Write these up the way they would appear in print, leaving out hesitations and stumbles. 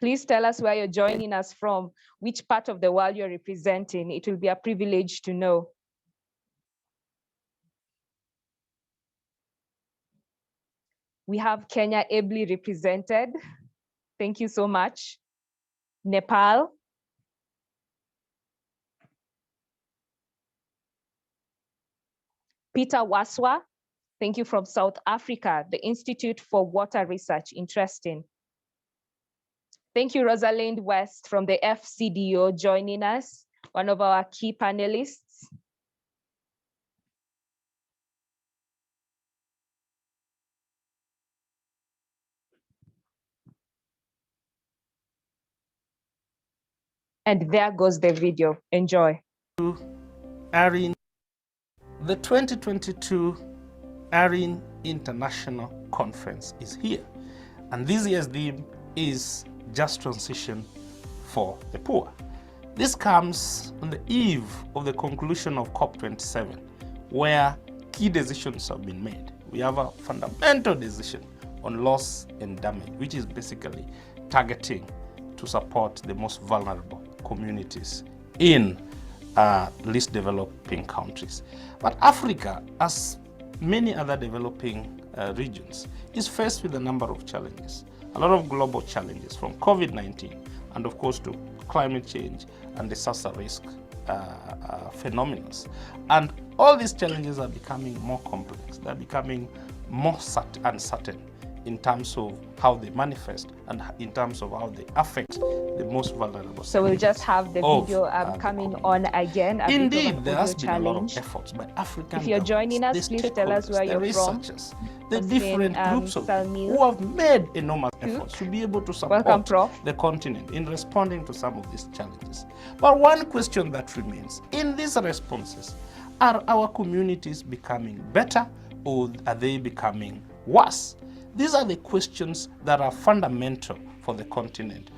Please tell us where you're joining us from, which part of the world you're representing. It will be a privilege to know. We have Kenya ably represented. Thank you so much. Nepal. Peter Waswa, thank you, from South Africa, the Institute for Water Research. Interesting. Thank you, Rosalind West from the FCDO, joining us, one of our key panelists. And there goes the video. Enjoy. ARIN, the 2022 ARIN International Conference is here. And this year's theme is Just Transition for the Poor. This comes on the eve of the conclusion of COP27, where key decisions have been made. We have a fundamental decision on loss and damage, which is basically targeting to support the most vulnerable communities in least developing countries. But Africa, as many other developing regions, is faced with a number of challenges, a lot of global challenges, from COVID-19 and of course to climate change and disaster risk phenomena. And all these challenges are becoming more complex. They're becoming more uncertain in terms of how they manifest and in terms of how they affect the most vulnerable. So we'll just have the video coming on again. Indeed, there has been a lot of efforts by African If you're joining us, please tell us where you're from. The different groups of people who have made enormous efforts to be able to support the continent in responding to some of these challenges. But one question that remains, in these responses, are our communities becoming better or are they becoming worse? These are the questions that are fundamental for the continent.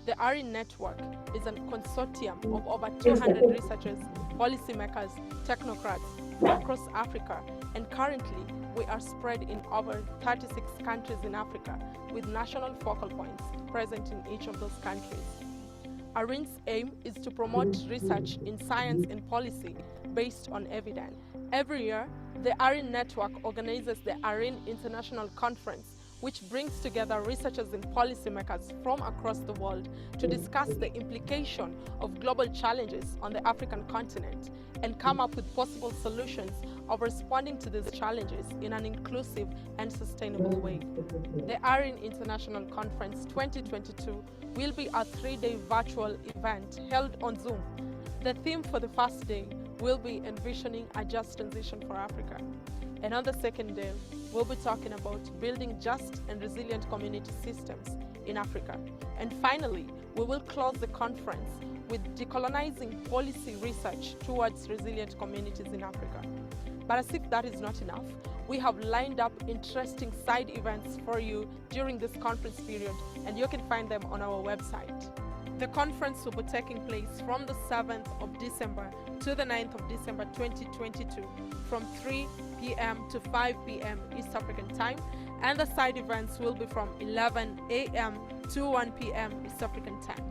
The ARIN network is a consortium of over 200 researchers, policymakers, technocrats across Africa, and currently we are spread in over 36 countries in Africa with national focal points present in each of those countries. ARIN's aim is to promote research in science and policy based on evidence. Every year, the ARIN network organizes the ARIN International Conference, which brings together researchers and policymakers from across the world to discuss the implication of global challenges on the African continent and come up with possible solutions of responding to these challenges in an inclusive and sustainable way. The ARIN International Conference 2022 will be a 3-day virtual event held on Zoom. The theme for the first day will be envisioning a just transition for Africa. And on the second day, we'll be talking about building just and resilient community systems in Africa. And finally, we will close the conference with decolonizing policy research towards resilient communities in Africa. But as if that is not enough, we have lined up interesting side events for you during this conference period, and you can find them on our website. The conference will be taking place from the 7th of December to the 9th of December 2022 from 3 p.m. to 5 p.m. East African time, and the side events will be from 11 a.m. to 1 p.m. East African time.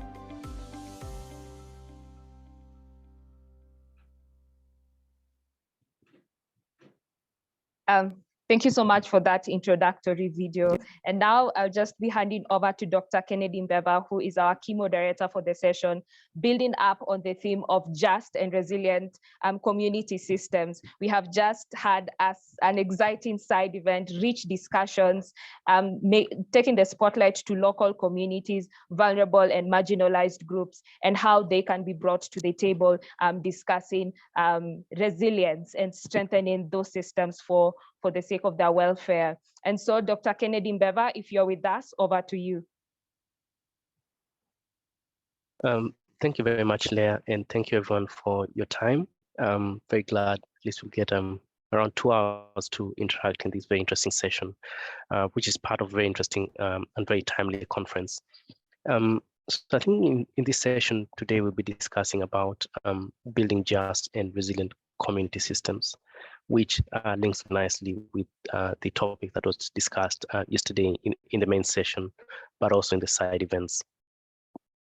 Thank you so much for that introductory video. And now I'll just be handing over to Dr. Kennedy Mbeva, who is our key moderator for the session, building up on the theme of just and resilient community systems. We have just had an exciting side event, rich discussions, taking the spotlight to local communities, vulnerable and marginalized groups, and how they can be brought to the table, discussing resilience and strengthening those systems for the sake of their welfare. And so, Dr. Kennedy Mbeva, if you're with us, over to you. Thank you very much, Leah, and thank you everyone for your time. Very glad at least we'll get around 2 hours to interact in this very interesting session, which is part of a very interesting and very timely conference. So I think in this session today, we'll be discussing about building just and resilient community systems, which links nicely with the topic that was discussed yesterday in the main session, but also in the side events.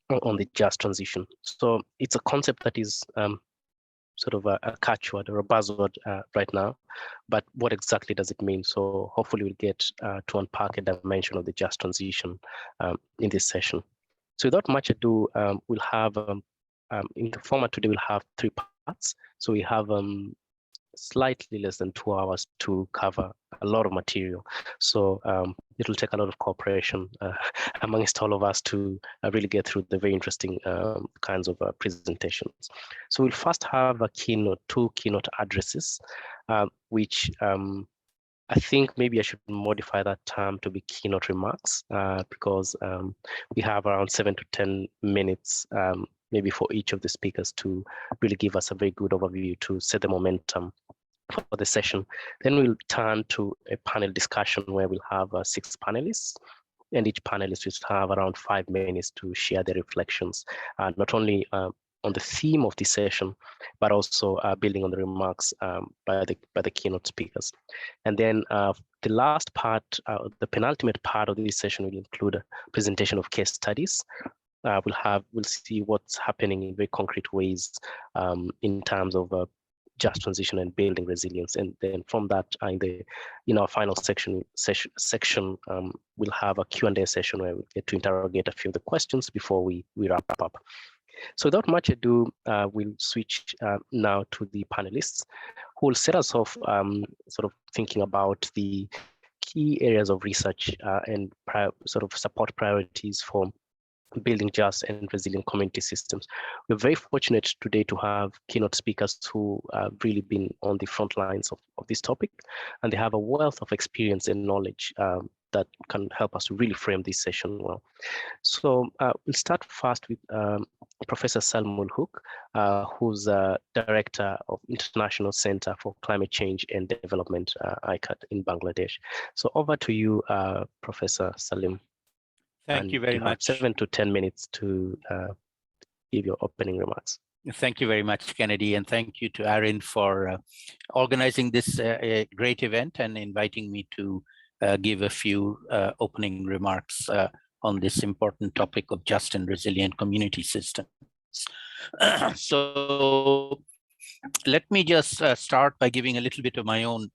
on the just transition. So it's a concept that is sort of a catchword or a buzzword right now, but what exactly does it mean? So hopefully we'll get to unpack a dimension of the just transition in this session. So without much ado, we'll have, in the format today, we'll have 3 parts. So we have slightly less than 2 hours to cover a lot of material. So it'll take a lot of cooperation amongst all of us to really get through the very interesting kinds of presentations. So we'll first have a keynote, 2 keynote addresses, which I think maybe I should modify that term to be keynote remarks because we have around 7 to 10 minutes maybe for each of the speakers to really give us a very good overview to set the momentum for the session. Then we'll turn to a panel discussion where we'll have 6 panelists, and each panelist will have around 5 minutes to share their reflections, not only on the theme of the session, but also building on the remarks by the keynote speakers. And then the last part, the penultimate part of this session will include a presentation of case studies. We'll see what's happening in very concrete ways in terms of just transition and building resilience. And then from that, in our final section, we'll have a Q&A session where we get to interrogate a few of the questions before we wrap up. So without much ado, we'll switch now to the panelists who will set us off sort of thinking about the key areas of research and sort of support priorities for building just and resilient community systems. We're very fortunate today to have keynote speakers who have really been on the front lines of this topic, and they have a wealth of experience and knowledge that can help us to really frame this session well. So we'll start first with Professor Salmul Hook, who's Director of International Center for Climate Change and Development, ICAD, in Bangladesh. So over to you, Professor Salim. Thank you very much. 7 to 10 minutes to give your opening remarks. Thank you very much, Kennedy, and thank you to ARIN for organizing this great event and inviting me to give a few opening remarks on this important topic of just and resilient community systems. So let me just start by giving a little bit of my own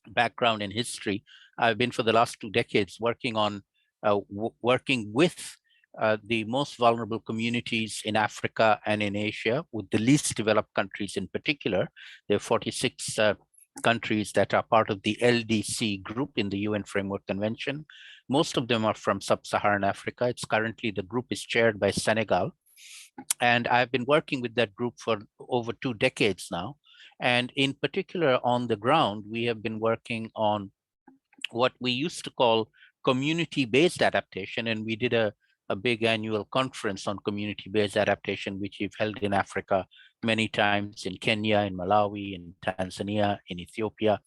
background and history. I've been for the last 2 decades working on working with the most vulnerable communities in Africa and in Asia, with the least developed countries in particular. There are 46 countries that are part of the LDC group in the UN Framework Convention. Most of them are from sub-Saharan Africa. It's currently, the group is chaired by Senegal. And I've been working with that group for over 2 decades now. And in particular, on the ground, we have been working on what we used to call community-based adaptation, and we did a big annual conference on community-based adaptation, which we've held in Africa many times, in Kenya, in Malawi, in Tanzania, in Ethiopia.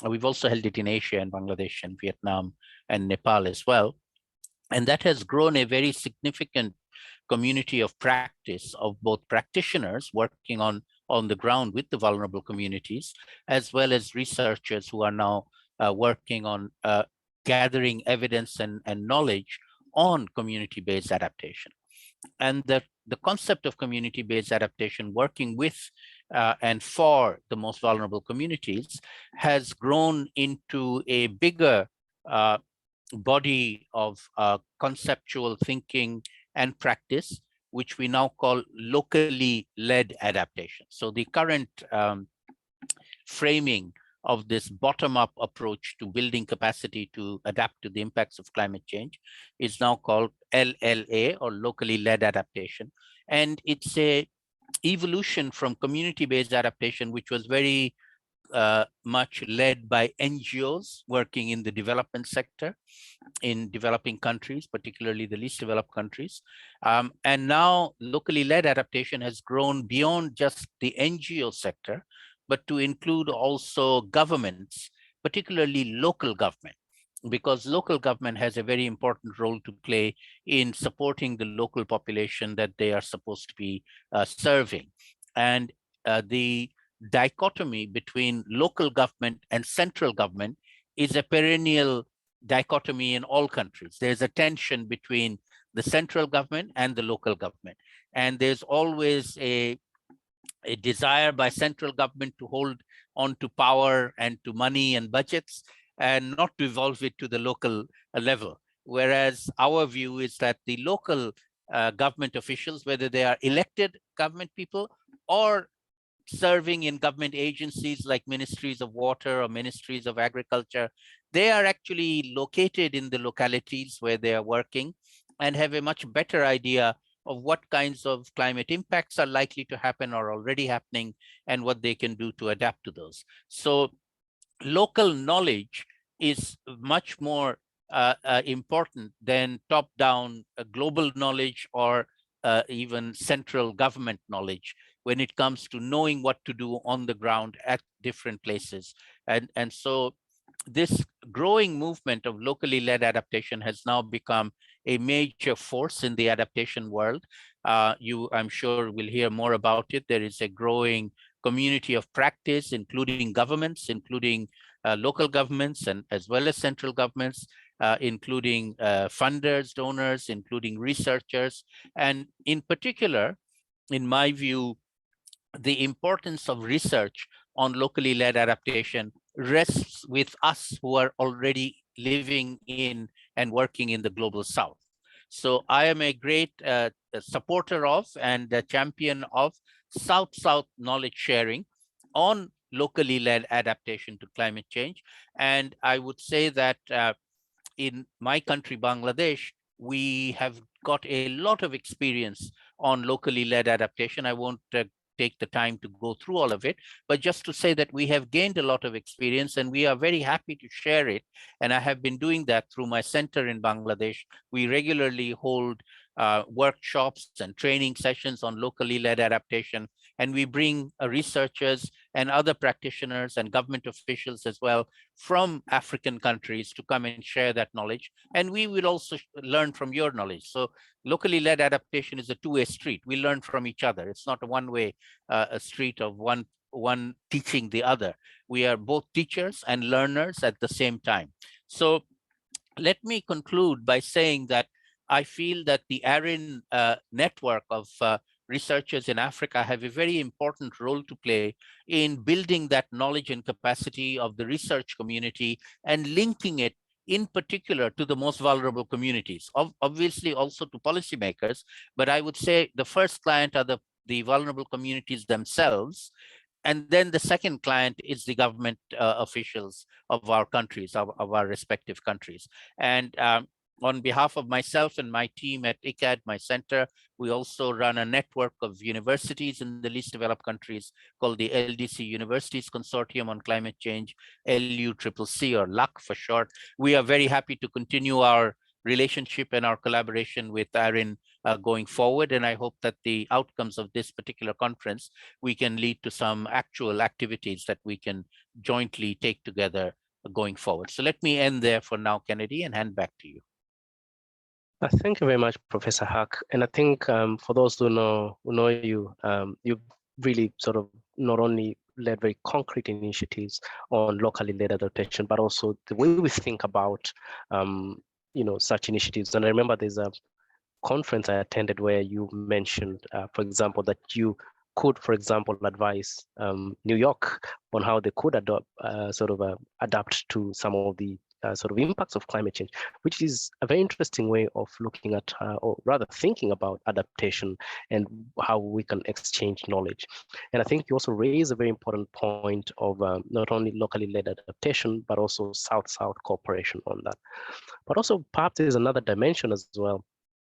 We've also held it in Asia, in Bangladesh and Vietnam and Nepal as well. And that has grown a very significant community of practice of both practitioners working on the ground with the vulnerable communities, as well as researchers who are now working on gathering evidence and knowledge on community-based adaptation. And the concept of community-based adaptation, working with and for the most vulnerable communities, has grown into a bigger body of conceptual thinking and practice, which we now call locally led adaptation. So the current framing of this bottom-up approach to building capacity to adapt to the impacts of climate change is now called LLA, or locally led adaptation. And it's a evolution from community-based adaptation, which was very much led by NGOs working in the development sector in developing countries, particularly the least developed countries. And now locally led adaptation has grown beyond just the NGO sector, but to include also governments, particularly local government, because local government has a very important role to play in supporting the local population that they are supposed to be serving. And the dichotomy between local government and central government is a perennial dichotomy in all countries. There's a tension between the central government and the local government. And there's always a desire by central government to hold on to power and to money and budgets and not to evolve it to the local level. Whereas our view is that the local government officials, whether they are elected government people or serving in government agencies like ministries of water or ministries of agriculture, they are actually located in the localities where they are working and have a much better idea of what kinds of climate impacts are likely to happen or already happening and what they can do to adapt to those. So local knowledge is much more important than top-down global knowledge or even central government knowledge when it comes to knowing what to do on the ground at different places. And so this growing movement of locally led adaptation has now become a major force in the adaptation world. I'm sure will hear more about it. There is a growing community of practice, including governments, including local governments, and as well as central governments, including funders, donors, including researchers. And in particular, in my view, the importance of research on locally led adaptation rests with us who are already living in and working in the global south. So I am a great supporter of and a champion of South-South knowledge sharing on locally led adaptation to climate change. And I would say that in my country, Bangladesh, we have got a lot of experience on locally led adaptation. I won't take the time to go through all of it, but just to say that we have gained a lot of experience and we are very happy to share it. And I have been doing that through my center in Bangladesh. We regularly hold workshops and training sessions on locally led adaptation, and we bring researchers and other practitioners and government officials as well from African countries to come and share that knowledge. And we will also learn from your knowledge. So locally led adaptation is a two-way street. We learn from each other. It's not a one-way a street of one teaching the other. We are both teachers and learners at the same time. So let me conclude by saying that I feel that the ARIN network of researchers in Africa have a very important role to play in building that knowledge and capacity of the research community and linking it in particular to the most vulnerable communities, obviously also to policymakers, but I would say the first client are the vulnerable communities themselves. And then the second client is the government officials of our countries, of our respective countries. And on behalf of myself and my team at ICAD, my center, we also run a network of universities in the least developed countries called the LDC Universities Consortium on Climate Change, LUCCC, or LUC for short. We are very happy to continue our relationship and our collaboration with ARIN going forward. And I hope that the outcomes of this particular conference, we can lead to some actual activities that we can jointly take together going forward. So let me end there for now, Kennedy, and hand back to you. Thank you very much, Professor Hack. And I think for those who know you, you really sort of not only led very concrete initiatives on locally led adaptation, but also the way we think about such initiatives. And I remember there's a conference I attended where you mentioned, for example, that you could, for example, advise New York on how they could adapt to some of the sort of impacts of climate change, which is a very interesting way of looking at, or rather thinking about adaptation and how we can exchange knowledge. And I think you also raise a very important point of not only locally led adaptation, but also South-South cooperation on that. But also perhaps there's another dimension as well.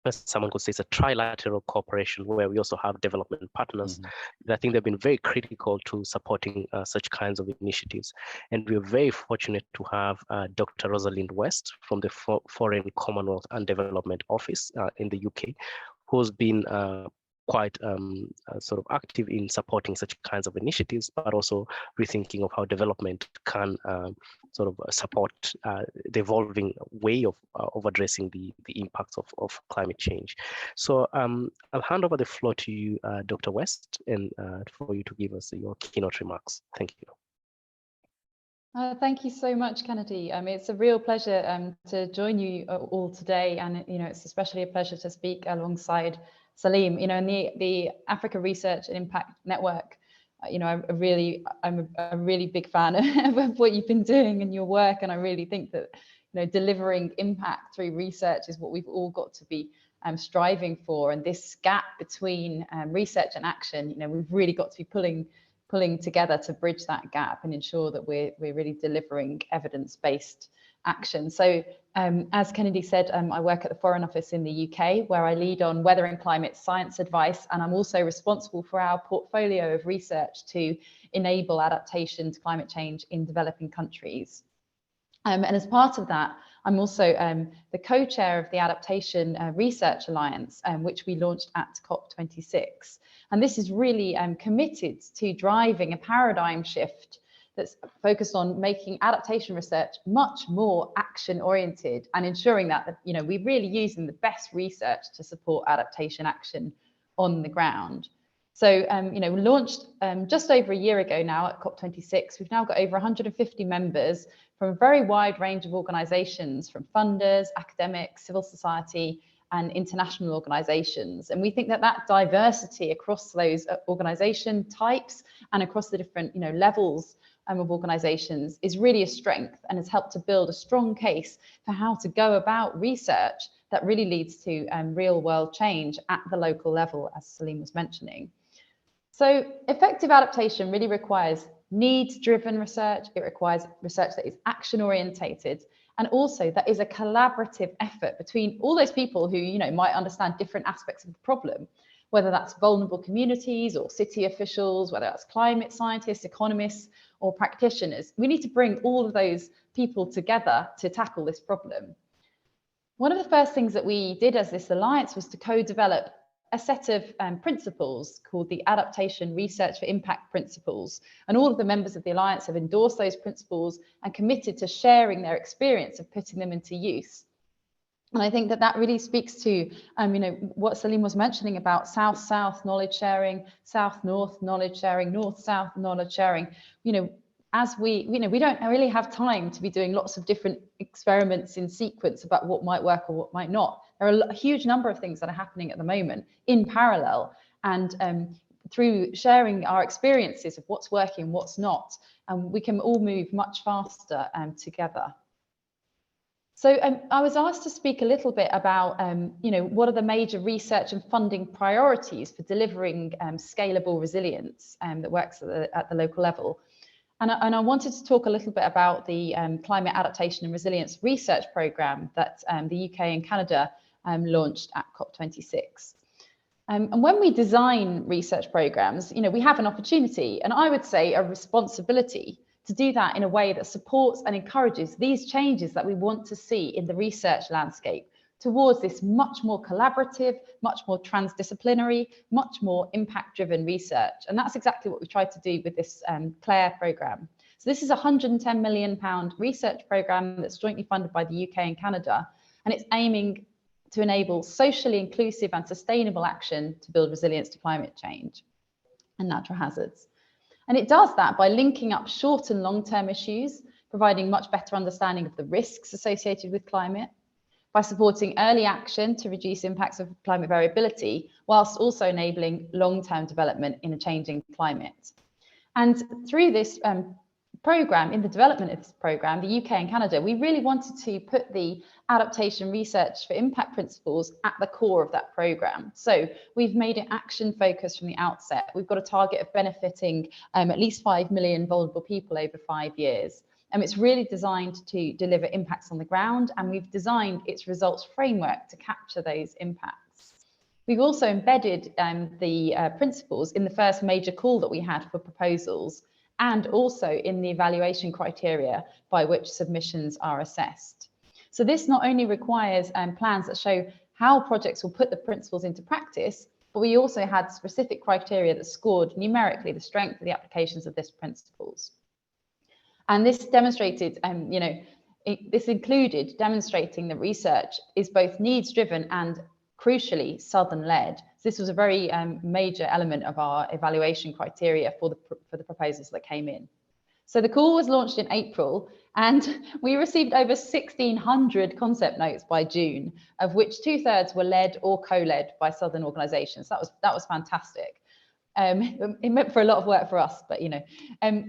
Someone could say it's a trilateral cooperation where we also have development partners. I think they've been very critical to supporting such kinds of initiatives. And we're very fortunate to have Dr. Rosalind West from the Foreign, Commonwealth and Development Office in the UK, who's been quite sort of active in supporting such kinds of initiatives, but also rethinking of how development can sort of support the evolving way of addressing the impacts of climate change. So I'll hand over the floor to you, Dr. West, and for you to give us your keynote remarks. Thank you. Thank you so much, Kennedy. It's a real pleasure to join you all today, and it's especially a pleasure to speak alongside Salim. And the Africa Research and Impact Network. I'm a really big fan of what you've been doing and your work, and I really think that delivering impact through research is what we've all got to be striving for. And this gap between research and action, we've really got to be pulling together to bridge that gap and ensure that we're really delivering evidence-based action. So as Kennedy said, I work at the Foreign Office in the UK, where I lead on weather and climate science advice, and I'm also responsible for our portfolio of research to enable adaptation to climate change in developing countries. And as part of that, I'm also the co-chair of the Adaptation Research Alliance, which we launched at COP26. And this is really committed to driving a paradigm shift that's focused on making adaptation research much more action-oriented and ensuring that we're really using the best research to support adaptation action on the ground. So, we launched just over a year ago now at COP26. We've now got over 150 members from a very wide range of organisations, from funders, academics, civil society, and international organisations. And we think that that diversity across those organisation types and across the different levels of organisations is really a strength, and has helped to build a strong case for how to go about research that really leads to real world change at the local level, as Salim was mentioning. So effective adaptation really requires needs-driven research. It requires research that is action-orientated, and also that is a collaborative effort between all those people who might understand different aspects of the problem, whether that's vulnerable communities or city officials, whether that's climate scientists, economists, or practitioners. We need to bring all of those people together to tackle this problem. One of the first things that we did as this alliance was to co-develop a set of principles called the Adaptation Research for Impact Principles. And all of the members of the Alliance have endorsed those principles and committed to sharing their experience of putting them into use. And I think that that really speaks to what Salim was mentioning about South-South knowledge sharing, South-North knowledge sharing, North-South knowledge sharing. As we don't really have time to be doing lots of different experiments in sequence about what might work or what might not. There are a huge number of things that are happening at the moment in parallel, and through sharing our experiences of what's working, what's not, we can all move much faster together. So I was asked to speak a little bit about, what are the major research and funding priorities for delivering scalable resilience that works at the local level. And I wanted to talk a little bit about the Climate Adaptation and Resilience Research Programme that the UK and Canada launched at COP26. And when we design research programmes, we have an opportunity, and I would say a responsibility, to do that in a way that supports and encourages these changes that we want to see in the research landscape towards this much more collaborative, much more transdisciplinary, much more impact-driven research. And that's exactly what we tried to do with this CLARE programme. So this is a £110 million research programme that's jointly funded by the UK and Canada, and it's aiming to enable socially inclusive and sustainable action to build resilience to climate change and natural hazards. And it does that by linking up short and long-term issues, providing much better understanding of the risks associated with climate, by supporting early action to reduce impacts of climate variability, whilst also enabling long-term development in a changing climate. And through this programme, in the development of this programme, the UK and Canada, we really wanted to put the adaptation research for impact principles at the core of that programme. So we've made it action focused from the outset. We've got a target of benefiting at least 5 million vulnerable people over 5 years. And it's really designed to deliver impacts on the ground, and we've designed its results framework to capture those impacts. We've also embedded the principles in the first major call that we had for proposals, and also in the evaluation criteria by which submissions are assessed. So this not only requires plans that show how projects will put the principles into practice, but we also had specific criteria that scored numerically the strength of the applications of these principles. And this demonstrated, this included demonstrating that research is both needs-driven and, crucially, Southern-led. So this was a very major element of our evaluation criteria for the proposals that came in. So the call was launched in April, and we received over 1,600 concept notes by June, of which 2/3 were led or co-led by Southern organisations. That was fantastic. It meant for a lot of work for us, but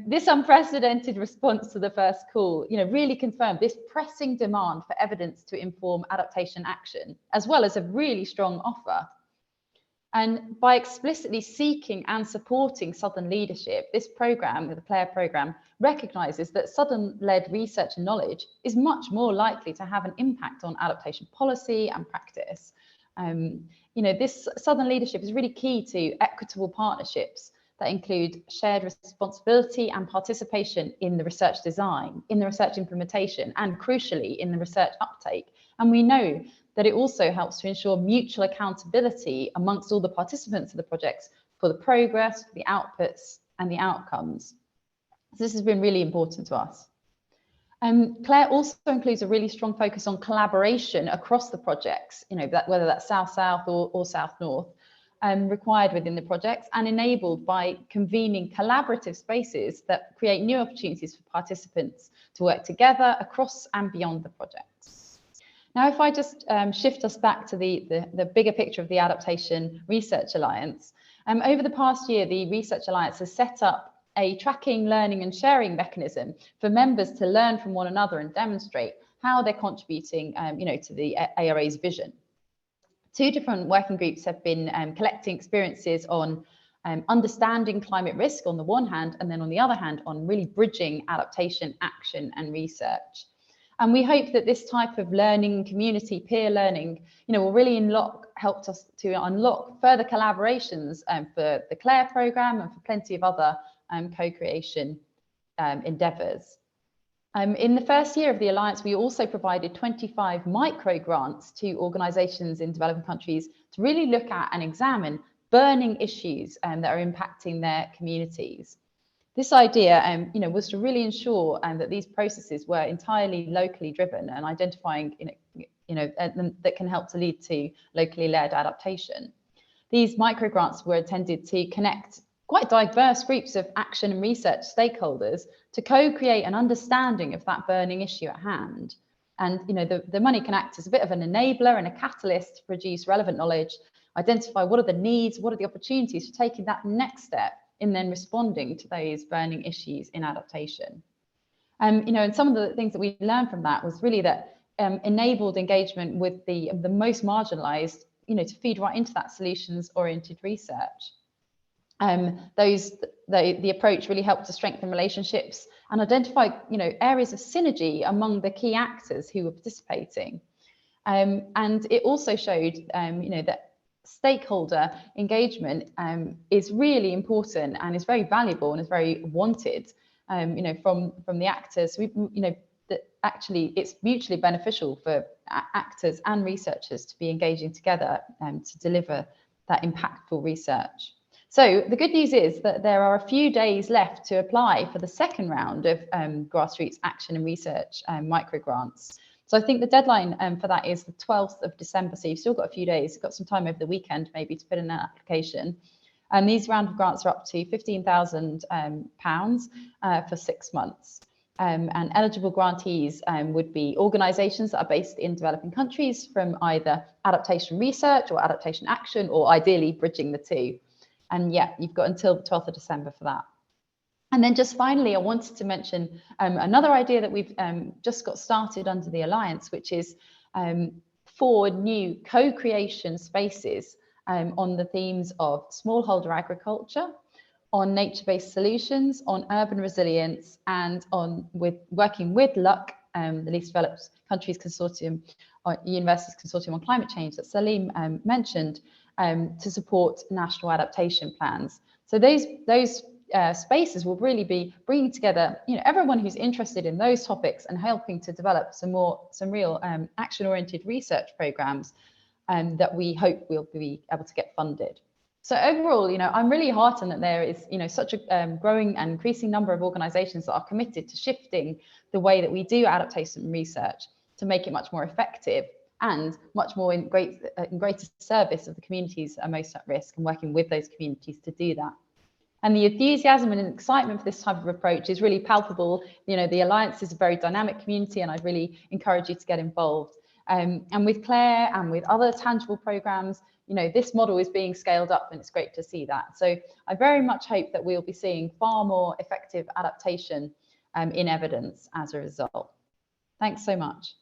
this unprecedented response to the first call, really confirmed this pressing demand for evidence to inform adaptation action, as well as a really strong offer. And by explicitly seeking and supporting Southern leadership, this programme, the PLAIR programme, recognises that Southern-led research and knowledge is much more likely to have an impact on adaptation policy and practice. This Southern leadership is really key to equitable partnerships that include shared responsibility and participation in the research design, in the research implementation, and crucially in the research uptake. And we know that it also helps to ensure mutual accountability amongst all the participants of the projects for the progress, the outputs, and the outcomes. So this has been really important to us. PLAIR also includes a really strong focus on collaboration across the projects, whether that's South-South or South-North, required within the projects, and enabled by convening collaborative spaces that create new opportunities for participants to work together across and beyond the projects. Now, if I just shift us back to the bigger picture of the Adaptation Research Alliance, over the past year, the Research Alliance has set up a tracking, learning and sharing mechanism for members to learn from one another and demonstrate how they're contributing to the ARA's vision. 2 different working groups have been collecting experiences on understanding climate risk on the one hand, and then on the other hand, on really bridging adaptation, action and research. And we hope that this type of learning, community, peer learning, will really help us to unlock further collaborations for the CLAIR programme and for plenty of other co-creation endeavours. In the first year of the Alliance, we also provided 25 micro grants to organisations in developing countries to really look at and examine burning issues that are impacting their communities. This idea, was to really ensure that these processes were entirely locally driven and identifying, that can help to lead to locally led adaptation. These micro grants were intended to connect quite diverse groups of action and research stakeholders to co-create an understanding of that burning issue at hand. And the money can act as a bit of an enabler and a catalyst to produce relevant knowledge, identify what are the needs, what are the opportunities for taking that next step in then responding to those burning issues in adaptation. And some of the things that we learned from that was really that enabled engagement with the most marginalized, to feed right into that solutions-oriented research. The approach really helped to strengthen relationships and identify, areas of synergy among the key actors who were participating. And it also showed, that stakeholder engagement is really important and is very valuable and is very wanted, from the actors. That actually it's mutually beneficial for actors and researchers to be engaging together to deliver that impactful research. So the good news is that there are a few days left to apply for the second round of grassroots action and research micro grants. So I think the deadline for that is the 12th of December. So you've still got a few days, you've got some time over the weekend maybe to put in an application. And these round of grants are up to £15,000 for 6 months. And eligible grantees would be organisations that are based in developing countries from either adaptation research or adaptation action, or ideally bridging the two. And yeah, you've got until the 12th of December for that. And then just finally, I wanted to mention another idea that we've just got started under the Alliance, which is 4 new co-creation spaces on the themes of smallholder agriculture, on nature-based solutions, on urban resilience, and on working with LUC, the Least Developed Countries Consortium, or Universities Consortium on Climate Change that Salim mentioned, to support national adaptation plans. So those spaces will really be bringing together, everyone who's interested in those topics and helping to develop some real action-oriented research programs that we hope will be able to get funded. So overall, I'm really heartened that there is, such a growing and increasing number of organisations that are committed to shifting the way that we do adaptation research to make it much more effective and much more in greater service of the communities that are most at risk, and working with those communities to do that. And the enthusiasm and excitement for this type of approach is really palpable. You know, the Alliance is a very dynamic community, and I'd really encourage you to get involved. And with Claire and with other tangible programs, you know, this model is being scaled up, and it's great to see that. So I very much hope that we'll be seeing far more effective adaptation in evidence as a result. Thanks so much.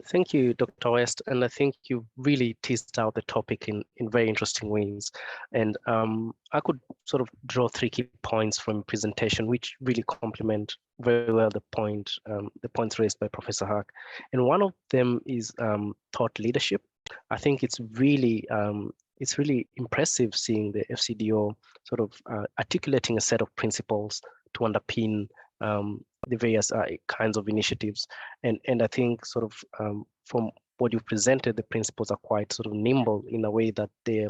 Thank you, Dr. West, and I think you really teased out the topic in very interesting ways. And I could sort of draw 3 key points from presentation, which really complement very well the points raised by Professor Hack. And one of them is thought leadership. I think it's really impressive seeing the FCDO sort of articulating a set of principles to underpin the various kinds of initiatives. And I think sort of from what you've presented, the principles are quite sort of nimble in a way that they're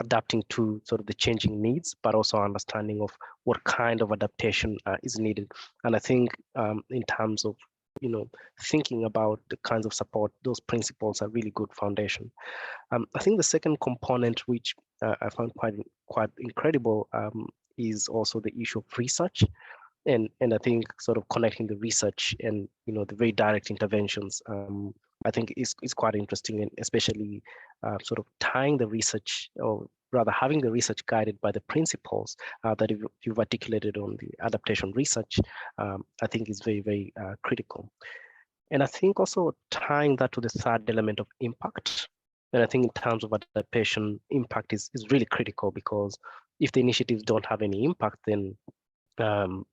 adapting to sort of the changing needs, but also understanding of what kind of adaptation is needed. And I think in terms of, you know, thinking about the kinds of support, those principles are really good foundation. I think the second component, which I found quite incredible, is also the issue of research. And I think sort of connecting the research and, you know, the very direct interventions, I think is quite interesting, and especially sort of tying the research, or rather having the research guided by the principles that you've articulated on the adaptation research, I think is very, very critical. And I think also tying that to the third element of impact. And I think in terms of adaptation, impact is really critical, because if the initiatives don't have any impact, then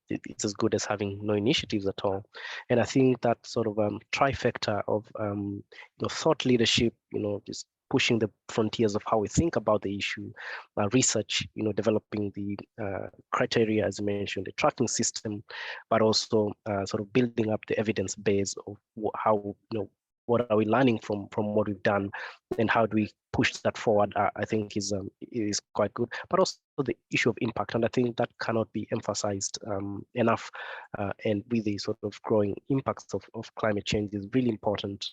it's as good as having no initiatives at all. And I think that sort of trifecta of you know, thought leadership, you know, just pushing the frontiers of how we think about the issue, research, you know, developing the criteria, as you mentioned, the tracking system, but also sort of building up the evidence base of how, you know, what are we learning from what we've done, and how do we push that forward, I think is quite good. But also the issue of impact, and I think that cannot be emphasized enough, and with the sort of growing impacts of climate change is really important.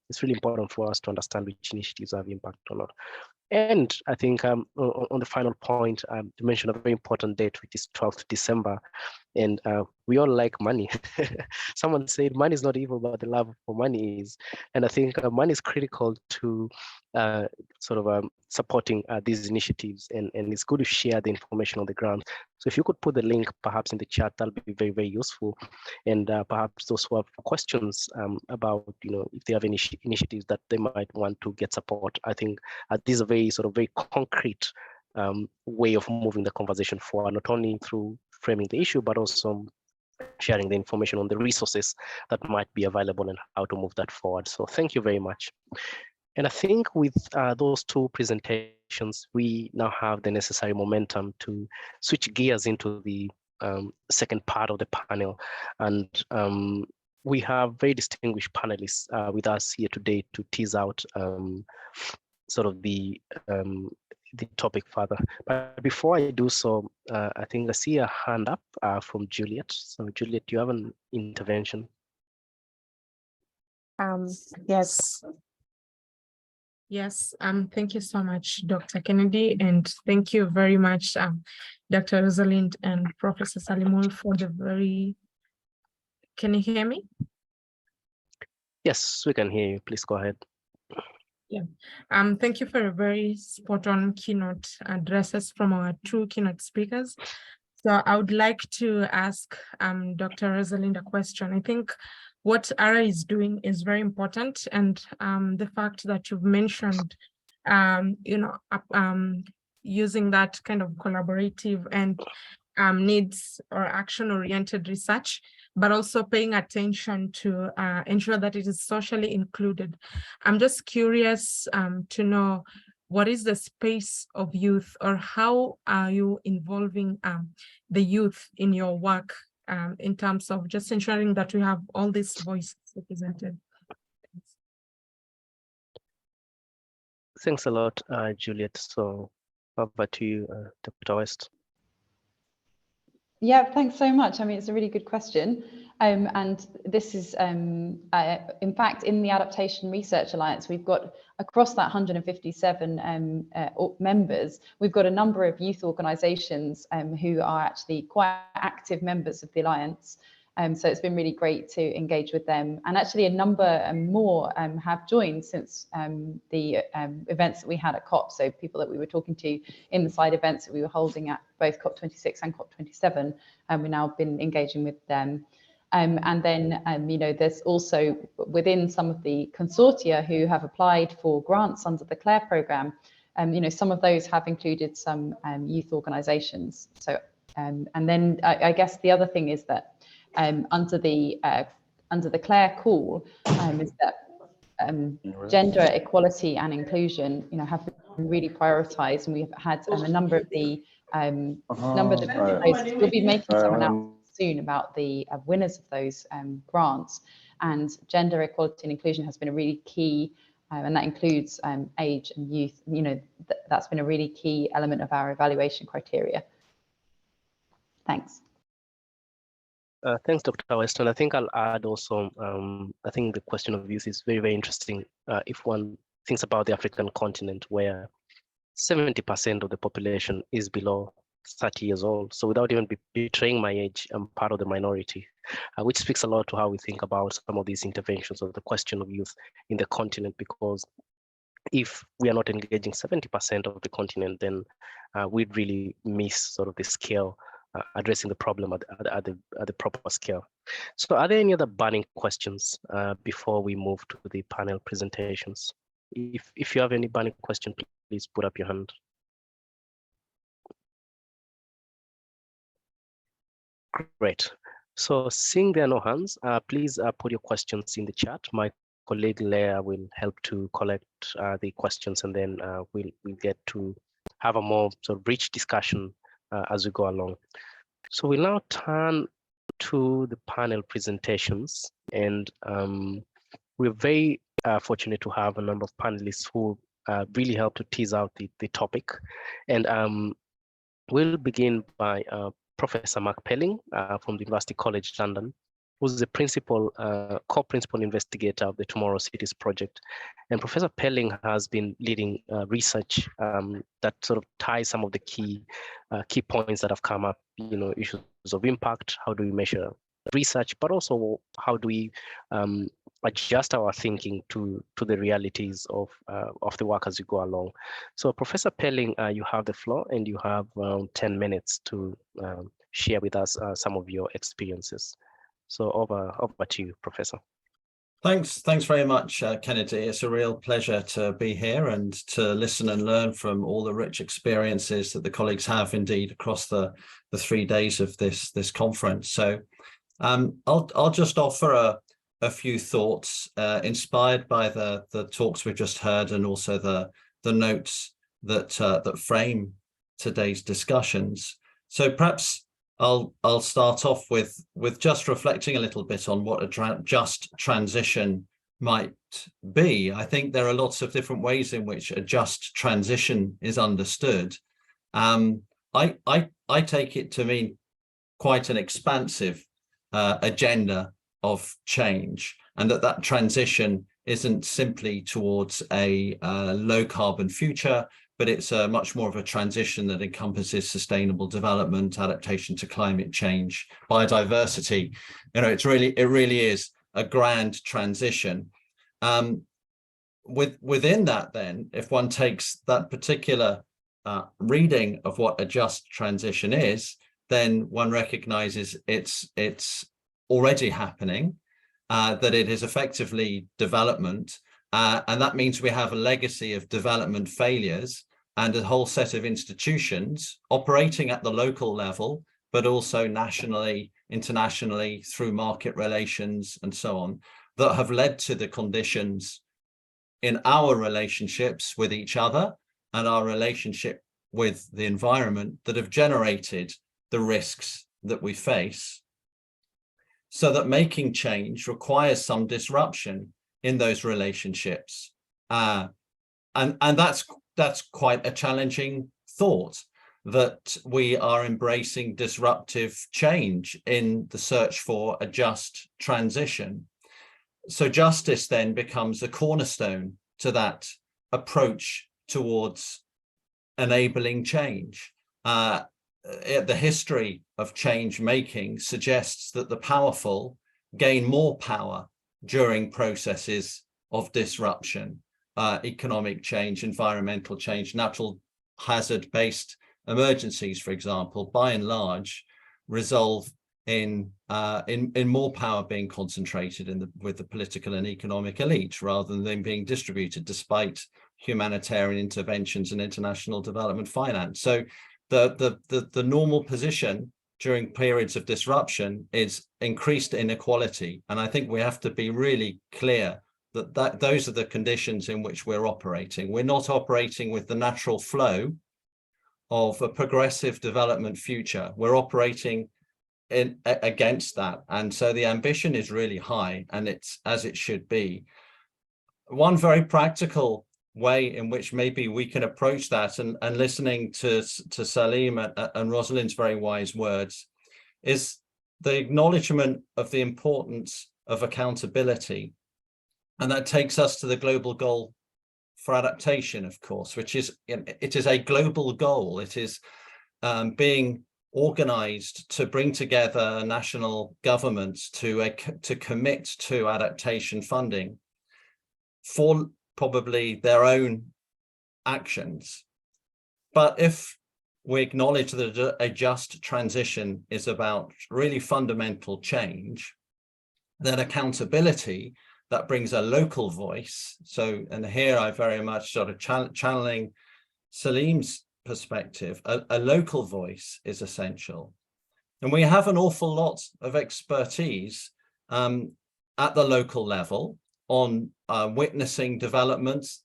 It's really important for us to understand which initiatives have impact or not. And I think on the final point, to mention a very important date, which is 12th December, and we all like money. Someone said money is not evil, but the love for money is. And I think money is critical to sort of supporting these initiatives, and it's good to share the information on the ground. So if you could put the link perhaps in the chat, that'll be very, very useful. And perhaps those who have questions about, you know, if they have any initiatives that they might want to get support, I think this is a very sort of very concrete way of moving the conversation forward, not only through framing the issue, but also sharing the information on the resources that might be available and how to move that forward. So thank you very much. And I think with those 2 presentations, we now have the necessary momentum to switch gears into the second part of the panel. And we have very distinguished panelists with us here today to tease out sort of the topic further. But before I do so, I think I see a hand up from Juliet. So Juliet, do you have an intervention? Yes. Yes, thank you so much, Dr. Kennedy, and thank you very much, Dr. Rosalind and Professor Salimul, for the very, can you hear me? Yes, we can hear you. Please go ahead. Yeah, thank you for a very spot-on keynote addresses from our 2 keynote speakers. So I would like to ask Dr. Rosalind a question. I think what ARA is doing is very important, and the fact that you've mentioned, you know, using that kind of collaborative and needs or action-oriented research, but also paying attention to ensure that it is socially included. I'm just curious to know, what is the space of youth, or how are you involving the youth in your work in terms of just ensuring that we have all these voices represented? Thanks a lot, Juliet. So over to you, Dr. West. Yeah, thanks so much. I mean, it's a really good question. And this is, in fact, in the Adaptation Research Alliance, we've got across that 157 members, we've got a number of youth organisations who are actually quite active members of the Alliance. So it's been really great to engage with them. And actually a number more have joined since the events that we had at COP. So people that we were talking to in the side events that we were holding at both COP26 and COP27, we've now been engaging with them. And then, you know, there's also within some of the consortia who have applied for grants under the CLARE programme, you know, some of those have included some youth organisations. So, and then I guess the other thing is that under the CLARE call is that gender equality and inclusion, you know, have been really prioritised, and we've had a number of the proposals. We'll be making some announcements soon about the winners of those grants, and gender equality and inclusion has been a really key, and that includes age and youth. You know, that's been a really key element of our evaluation criteria. Thanks. Thanks, Dr. Weston. I think I'll add also, I think the question of youth is very, very interesting. If one thinks about the African continent, where 70% of the population is below 30 years old. So without even betraying my age, I'm part of the minority, which speaks a lot to how we think about some of these interventions of the question of youth in the continent, because if we are not engaging 70% of the continent, then we'd really miss sort of the scale, addressing the problem at the proper scale. So are there any other burning questions before we move to the panel presentations? If you have any burning question, please put up your hand. Great. So seeing there are no hands, please put your questions in the chat. My colleague Leah will help to collect the questions, and then we'll get to have a more sort of rich discussion as we go along. So we'll now turn to the panel presentations, and we're very fortunate to have a number of panelists who really help to tease out the topic. And we'll begin by Professor Mark Pelling from the University College London, who's the co-principal investigator of the Tomorrow Cities project. And Professor Pelling has been leading research that sort of ties some of the key points that have come up, you know, issues of impact, how do we measure research, but also how do we adjust our thinking to the realities of the work as we go along. So Professor Pelling, you have the floor, and you have around 10 minutes to share with us some of your experiences. So over to you, Professor. Thanks very much, Kennedy. It's a real pleasure to be here and to listen and learn from all the rich experiences that the colleagues have indeed across the 3 days of this conference. So I'll just offer a few thoughts inspired by the talks we've just heard, and also the notes that frame today's discussions. So perhaps I'll start off with just reflecting a little bit on what a just transition might be. I think there are lots of different ways in which a just transition is understood. I take it to mean quite an expansive agenda of change, and that transition isn't simply towards a low carbon future, but it's much more of a transition that encompasses sustainable development, adaptation to climate change, biodiversity. You know, it really is a grand transition. Within that, then, if one takes that particular reading of what a just transition is, then one recognizes it's already happening, that it is effectively development, and that means we have a legacy of development failures and a whole set of institutions operating at the local level, but also nationally, internationally, through market relations and so on, that have led to the conditions in our relationships with each other and our relationship with the environment that have generated the risks that we face. So that making change requires some disruption in those relationships. And that's quite a challenging thought, that we are embracing disruptive change in the search for a just transition. So justice then becomes a cornerstone to that approach towards enabling change. The history of change making suggests that the powerful gain more power during processes of disruption, economic change, environmental change, natural hazard-based emergencies, for example, by and large, resolve in more power being concentrated with the political and economic elite rather than them being distributed, despite humanitarian interventions and international development finance. So the normal position during periods of disruption is increased inequality, and I think we have to be really clear that those are the conditions in which we're operating. We're not operating with the natural flow of a progressive development future. We're operating against that, and so the ambition is really high, and it's as it should be. One very practical way in which maybe we can approach that, and listening to Salim and Rosalind's very wise words, is the acknowledgement of the importance of accountability. And that takes us to the global goal for adaptation, of course, which is, it is a global goal. It is being organized to bring together national governments to commit to adaptation funding for probably their own actions. But if we acknowledge that a just transition is about really fundamental change, then accountability that brings a local voice. So, and here I very much sort of channeling Salim's perspective, a local voice is essential. And we have an awful lot of expertise at the local level on witnessing developments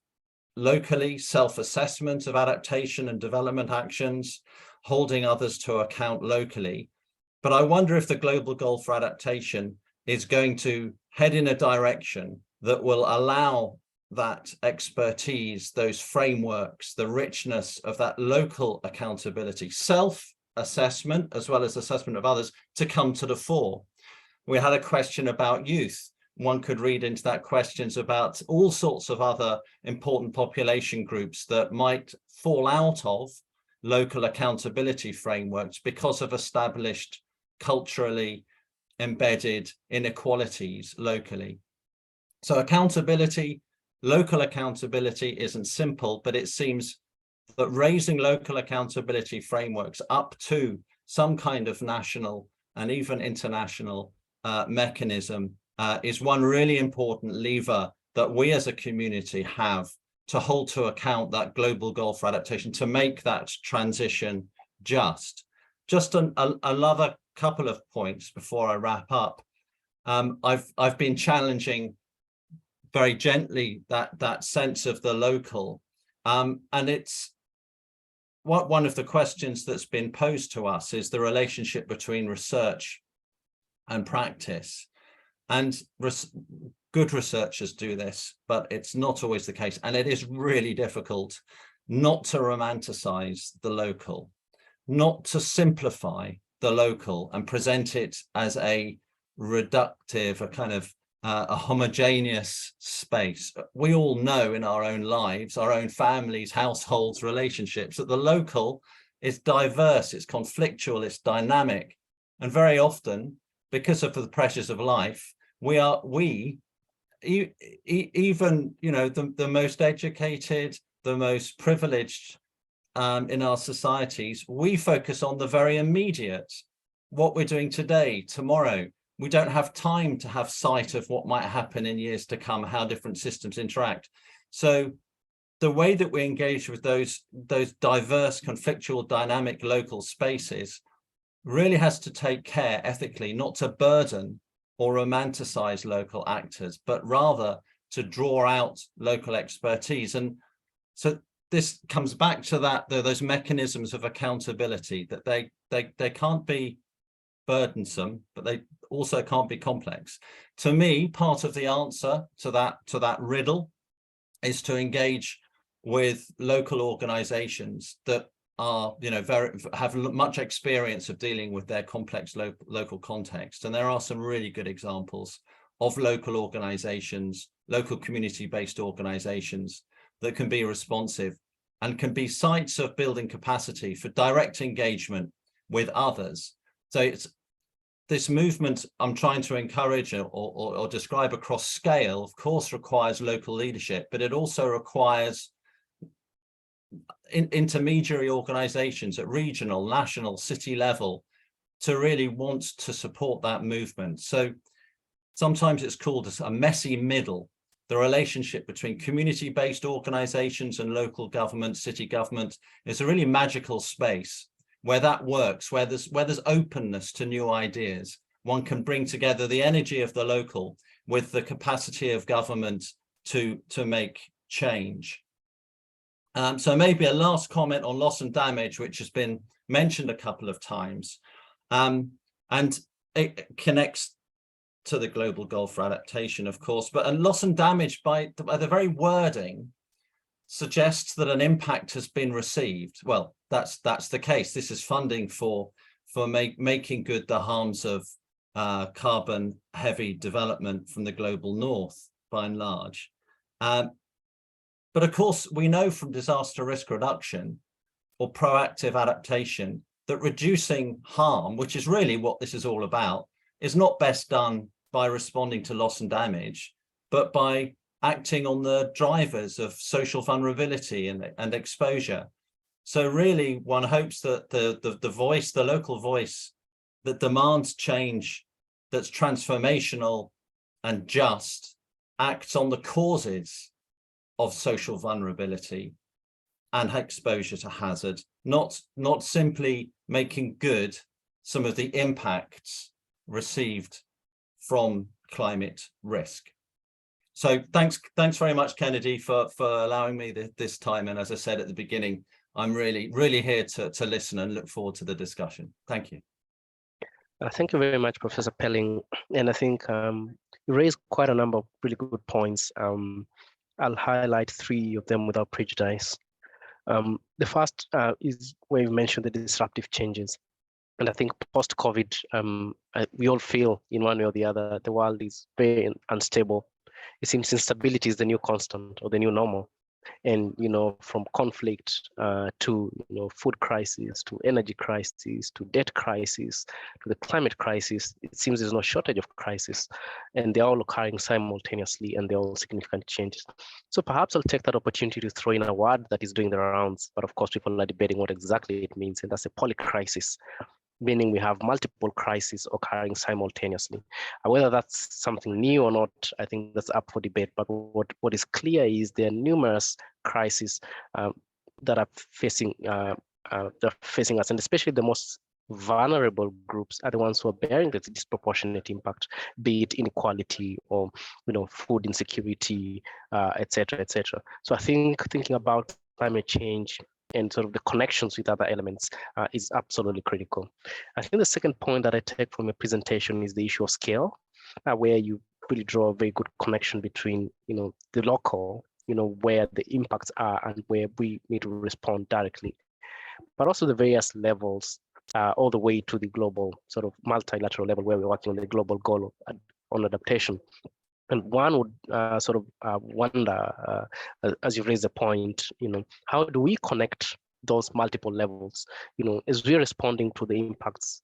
locally, self-assessment of adaptation and development actions, holding others to account locally. But I wonder if the global goal for adaptation is going to head in a direction that will allow that expertise, those frameworks, the richness of that local accountability, self-assessment, as well as assessment of others, to come to the fore. We had a question about youth. One could read into that questions about all sorts of other important population groups that might fall out of local accountability frameworks because of established culturally embedded inequalities locally. So accountability, local accountability isn't simple, but it seems that raising local accountability frameworks up to some kind of national and even international mechanism is one really important lever that we as a community have to hold to account that global goal for adaptation, to make that transition just. Just another couple of points before I wrap up. I've been challenging very gently that sense of the local, and it's one of the questions that's been posed to us is the relationship between research and practice. And good researchers do this, but it's not always the case. And it is really difficult not to romanticize the local, not to simplify the local and present it as a reductive, a kind of a homogeneous space. We all know in our own lives, our own families, households, relationships, that the local is diverse, it's conflictual, it's dynamic. And very often, because of the pressures of life, even the most educated, the most privileged in our societies, we focus on the very immediate, what we're doing today, tomorrow. We don't have time to have sight of what might happen in years to come, how different systems interact. So the way that we engage with those diverse, conflictual, dynamic local spaces really has to take care ethically, not to burden or romanticize local actors, but rather to draw out local expertise. And so this comes back to those mechanisms of accountability, that they can't be burdensome, but they also can't be complex. To me, part of the answer to that riddle is to engage with local organizations that are, you know, have much experience of dealing with their complex local context. And there are some really good examples of local organizations, local community-based organizations that can be responsive and can be sites of building capacity for direct engagement with others. So it's this movement I'm trying to encourage or describe across scale, of course, requires local leadership, but it also requires intermediary organizations at regional, national, city level to really want to support that movement. So sometimes it's called a messy middle, the relationship between community-based organizations and local government, city government is a really magical space where that works, where there's openness to new ideas. One can bring together the energy of the local with the capacity of government to make change. So maybe a last comment on loss and damage, which has been mentioned a couple of times, and it connects to the global goal for adaptation, of course, but loss and damage by the very wording suggests that an impact has been received. Well, that's the case. This is funding for making good the harms of carbon heavy development from the global north by and large. But of course, we know from disaster risk reduction or proactive adaptation that reducing harm, which is really what this is all about, is not best done by responding to loss and damage, but by acting on the drivers of social vulnerability and exposure. So really, one hopes that the local voice that demands change that's transformational and just acts on the causes of social vulnerability and exposure to hazard, not simply making good some of the impacts received from climate risk. So thanks very much, Kennedy, for allowing me this time. And as I said at the beginning, I'm really here to listen and look forward to the discussion. Thank you. Thank you very much, Professor Pelling. And I think you raised quite a number of really good points. I'll highlight 3 of them without prejudice. The first is where you mentioned the disruptive changes. And I think post-COVID, we all feel in one way or the other, the world is very unstable. It seems instability is the new constant or the new normal. And, you know, from conflict to, you know, food crisis, to energy crisis, to debt crisis, to the climate crisis, it seems there's no shortage of crisis, and they're all occurring simultaneously, and they're all significant changes. So perhaps I'll take that opportunity to throw in a word that is doing the rounds, but of course people are debating what exactly it means, and that's a polycrisis, meaning we have multiple crises occurring simultaneously. Whether that's something new or not, I think that's up for debate. But what is clear is there are numerous crises that are facing us, and especially the most vulnerable groups are the ones who are bearing the disproportionate impact, be it inequality or, you know, food insecurity, etc., etc. So I think thinking about climate change and sort of the connections with other elements is absolutely critical. I think the second point that I take from your presentation is the issue of scale, where you really draw a very good connection between, you know, the local, you know, where the impacts are and where we need to respond directly, but also the various levels, all the way to the global sort of multilateral level where we're working on the global goal on adaptation. And one would wonder, as you raised the point, you know, how do we connect those multiple levels? You know, as we're responding to the impacts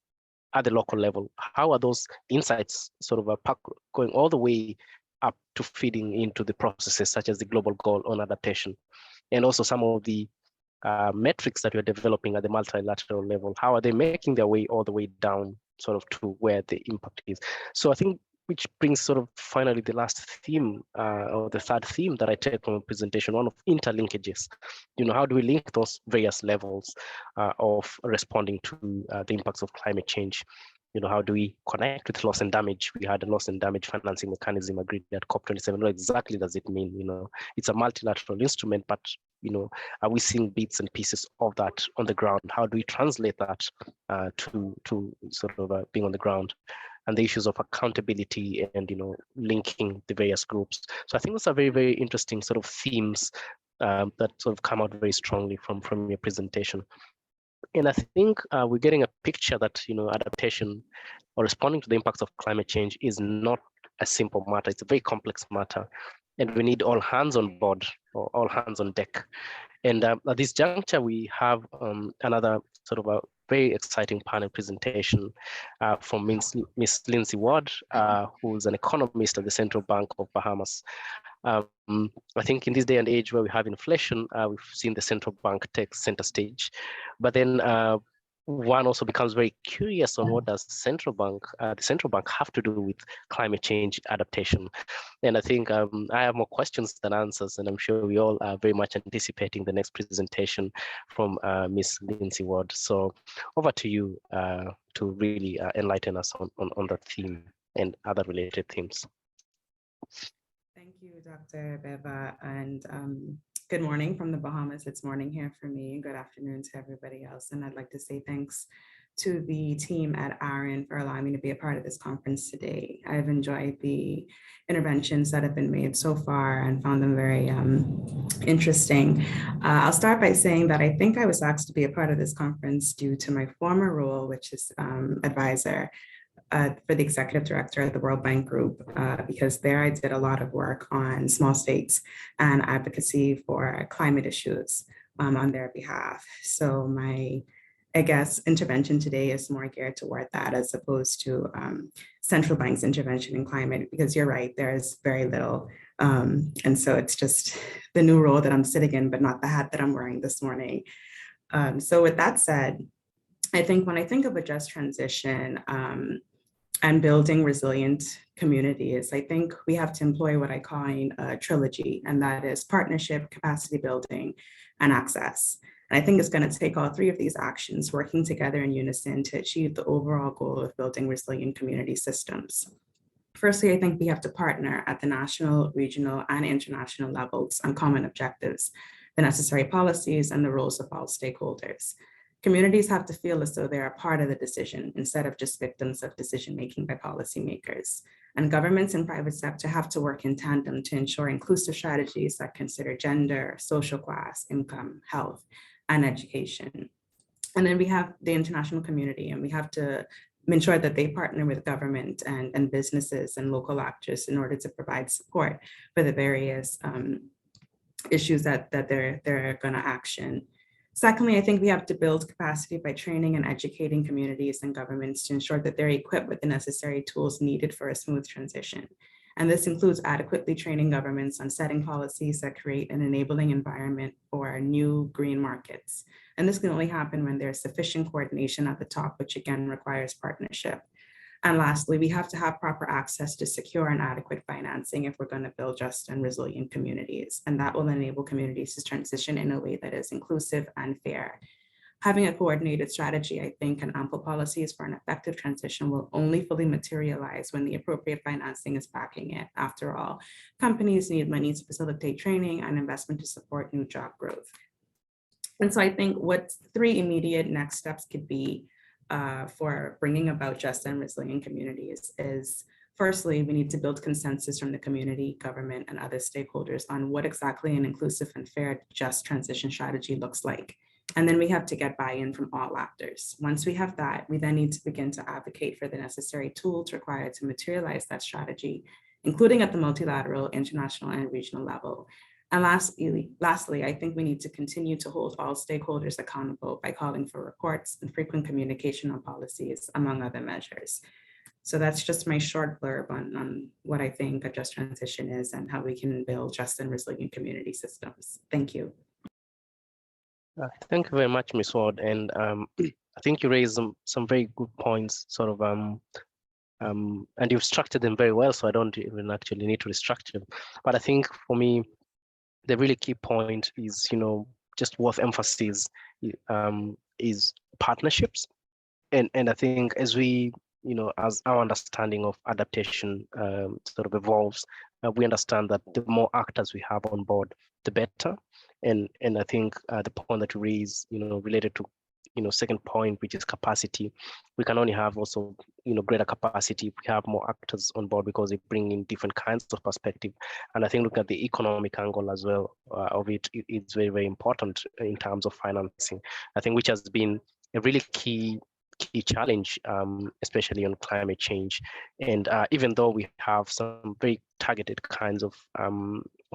at the local level, how are those insights sort of going all the way up to feeding into the processes such as the global goal on adaptation, and also some of the metrics that we're developing at the multilateral level? How are they making their way all the way down sort of to where the impact is? So I think, which brings sort of finally the last theme or the third theme that I take from a presentation, one of interlinkages. You know, how do we link those various levels of responding to the impacts of climate change? You know, how do we connect with loss and damage? We had a loss and damage financing mechanism agreed at COP27. What exactly does it mean? You know, it's a multilateral instrument, but, you know, are we seeing bits and pieces of that on the ground? How do we translate that to sort of being on the ground? And the issues of accountability and, you know, linking the various groups. So I think those are very, very interesting sort of themes that sort of come out very strongly from your presentation. And I think we're getting a picture that, adaptation or responding to the impacts of climate change is not a simple matter. It's a very complex matter. And we need all hands on board, or all hands on deck. And at this juncture, we have another sort of a very exciting panel presentation from Miss Lindsay Ward, who's an economist at the Central Bank of Bahamas. I think in this day and age where we have inflation, we've seen the central bank take center stage. But then one also becomes very curious on what does the central bank have to do with climate change adaptation. And I think I have more questions than answers, and I'm sure we all are very much anticipating the next presentation from Ms. Lindsay Ward. So over to you to really enlighten us on that theme and other related themes. Thank you, Dr. Beva, and good morning from the Bahamas. It's morning here for me, and good afternoon to everybody else. And I'd like to say thanks to the team at ARIN for allowing me to be a part of this conference today. I've enjoyed the interventions that have been made so far and found them very interesting. I'll start by saying that I think I was asked to be a part of this conference due to my former role, which is advisor for the executive director of the World Bank Group, because there I did a lot of work on small states and advocacy for climate issues on their behalf. So my, I guess, intervention today is more geared toward that as opposed to central bank's intervention in climate, because you're right, there's very little. And so it's just the new role that I'm sitting in, but not the hat that I'm wearing this morning. So with that said, I think when I think of a just transition, and building resilient communities, I think we have to employ what I call a trilogy, and that is partnership, capacity building, and access. And I think it's going to take all three of these actions working together in unison to achieve the overall goal of building resilient community systems. Firstly, I think we have to partner at the national, regional, and international levels on common objectives, the necessary policies, and the roles of all stakeholders. Communities have to feel as though they're a part of the decision instead of just victims of decision-making by policymakers. And governments and private sector have to work in tandem to ensure inclusive strategies that consider gender, social class, income, health, and education. And then we have the international community, and we have to ensure that they partner with government and businesses and local actors in order to provide support for the various issues that they're going to action. Secondly, I think we have to build capacity by training and educating communities and governments to ensure that they're equipped with the necessary tools needed for a smooth transition. And this includes adequately training governments on setting policies that create an enabling environment for new green markets. And this can only happen when there's sufficient coordination at the top, which again requires partnership. And lastly, we have to have proper access to secure and adequate financing if we're going to build just and resilient communities. And that will enable communities to transition in a way that is inclusive and fair. Having a coordinated strategy, I think, and ample policies for an effective transition will only fully materialize when the appropriate financing is backing it. After all, companies need money to facilitate training and investment to support new job growth. And so I think what three immediate next steps could be for bringing about just and resilient communities is, firstly, we need to build consensus from the community, government, and other stakeholders on what exactly an inclusive and fair just transition strategy looks like. And then we have to get buy-in from all actors. Once we have that, we then need to begin to advocate for the necessary tools required to materialize that strategy, including at the multilateral, international, and regional level. And lastly, I think we need to continue to hold all stakeholders accountable by calling for reports and frequent communication on policies, among other measures. So that's just my short blurb on what I think a just transition is and how we can build just and resilient community systems. Thank you. Thank you very much, Ms. Ward. And I think you raised some very good points, sort of, and you've structured them very well, so I don't even actually need to restructure them. But I think for me, the really key point is, just worth emphasis is partnerships. And I think as we, as our understanding of adaptation sort of evolves, we understand that the more actors we have on board, the better. And I think the point that you raise, related to, second point, which is capacity, we can only have also, greater capacity if we have more actors on board, because they bring in different kinds of perspective. And I think look at the economic angle as well of it, it's very, very important in terms of financing. I think which has been a really key challenge, especially on climate change. And even though we have some very targeted kinds of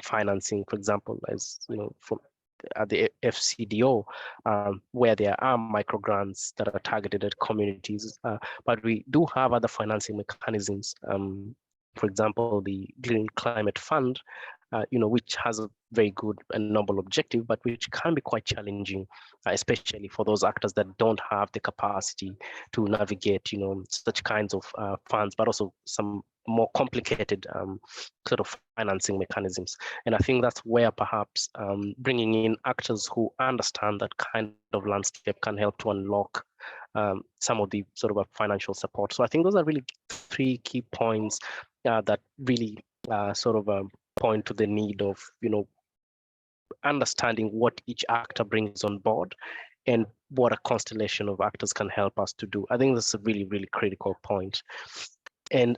financing, for example, as you know, from at the FCDO, where there are micro grants that are targeted at communities, but we do have other financing mechanisms. For example, the Green Climate Fund, which has a very good and noble objective, but which can be quite challenging, especially for those actors that don't have the capacity to navigate, such kinds of funds, but also some more complicated sort of financing mechanisms. And I think that's where perhaps bringing in actors who understand that kind of landscape can help to unlock some of the sort of financial support. So I think those are really 3 key points that really point to the need of, understanding what each actor brings on board and what a constellation of actors can help us to do. I think that's a really, really critical point. And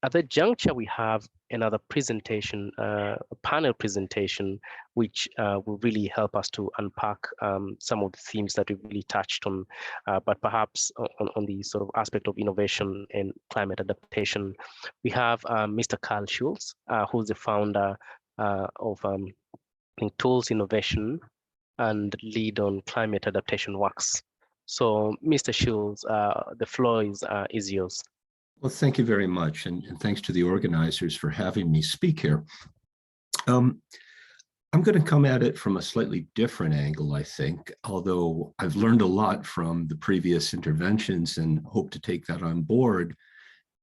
at that juncture, we have another presentation, a panel presentation, which will really help us to unpack some of the themes that we've really touched on, but perhaps on the sort of aspect of innovation and climate adaptation. We have Mr. Carl Schulz, who's the founder of Tools Innovation and lead on climate adaptation works. So Mr. Schulz, the floor is yours. Well, thank you very much. And thanks to the organizers for having me speak here. I'm going to come at it from a slightly different angle, I think, although I've learned a lot from the previous interventions and hope to take that on board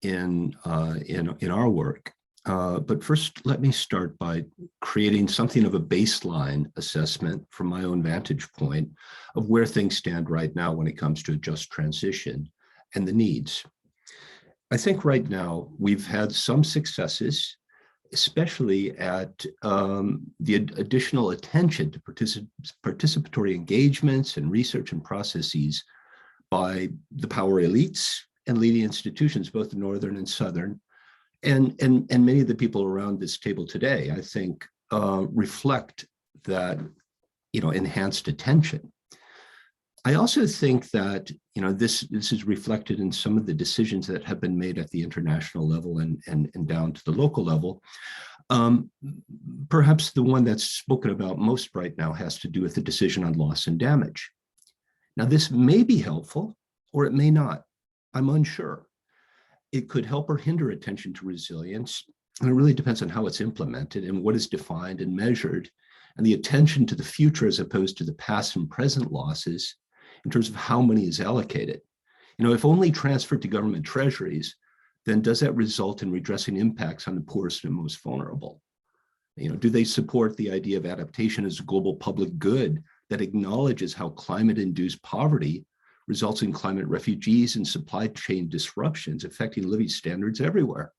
in our work. But first, let me start by creating something of a baseline assessment from my own vantage point of where things stand right now when it comes to a just transition and the needs. I think right now we've had some successes, especially at the additional attention to participatory engagements and research and processes by the power elites and leading institutions, both Northern and Southern, and many of the people around this table today, I think, reflect that, enhanced attention. I also think that, this is reflected in some of the decisions that have been made at the international level and down to the local level. Perhaps the one that's spoken about most right now has to do with the decision on loss and damage. Now, this may be helpful or it may not. I'm unsure. It could help or hinder attention to resilience, and it really depends on how it's implemented and what is defined and measured, and the attention to the future as opposed to the past and present losses in terms of how money is allocated. If only transferred to government treasuries, then does that result in redressing impacts on the poorest and most vulnerable? Do they support the idea of adaptation as a global public good that acknowledges how climate-induced poverty results in climate refugees and supply chain disruptions affecting living standards everywhere?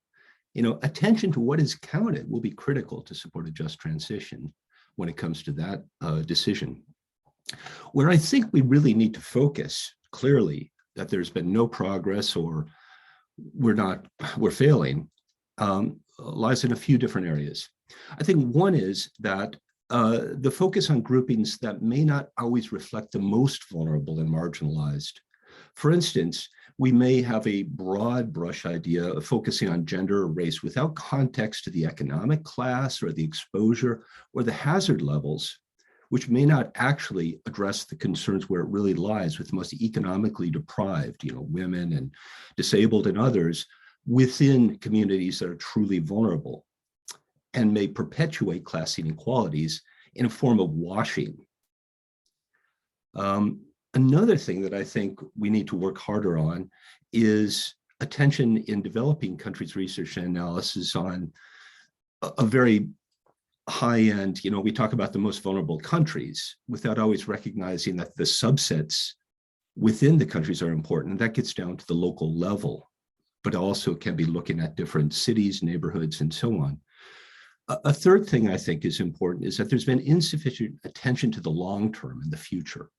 Attention to what is counted will be critical to support a just transition when it comes to that decision. Where I think we really need to focus clearly that there's been no progress or we're failing lies in a few different areas. I think one is that the focus on groupings that may not always reflect the most vulnerable and marginalized. For instance, we may have a broad brush idea of focusing on gender or race without context to the economic class or the exposure or the hazard levels, which may not actually address the concerns where it really lies with the most economically deprived, women and disabled and others within communities that are truly vulnerable, and may perpetuate class inequalities in a form of washing. Another thing that I think we need to work harder on is attention in developing countries' research and analysis on a very high end, we talk about the most vulnerable countries without always recognizing that the subsets within the countries are important. And that gets down to the local level, but also can be looking at different cities, neighborhoods, and so on. A third thing I think is important is that there's been insufficient attention to the long term and the future.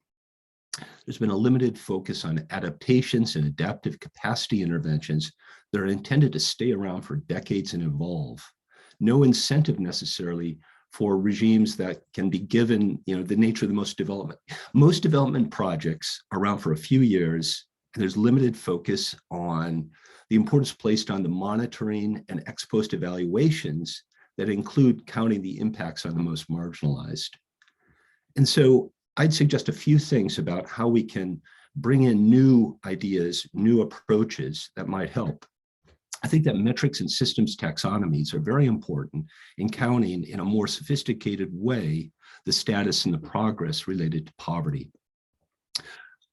There's been a limited focus on adaptations and adaptive capacity interventions that are intended to stay around for decades and evolve. No incentive necessarily for regimes that can be given, the nature of the most development projects are around for a few years, and there's limited focus on the importance placed on the monitoring and ex post evaluations that include counting the impacts on the most marginalized. And so I'd suggest a few things about how we can bring in new ideas, new approaches that might help. I think that metrics and systems taxonomies are very important in counting in a more sophisticated way the status and the progress related to poverty.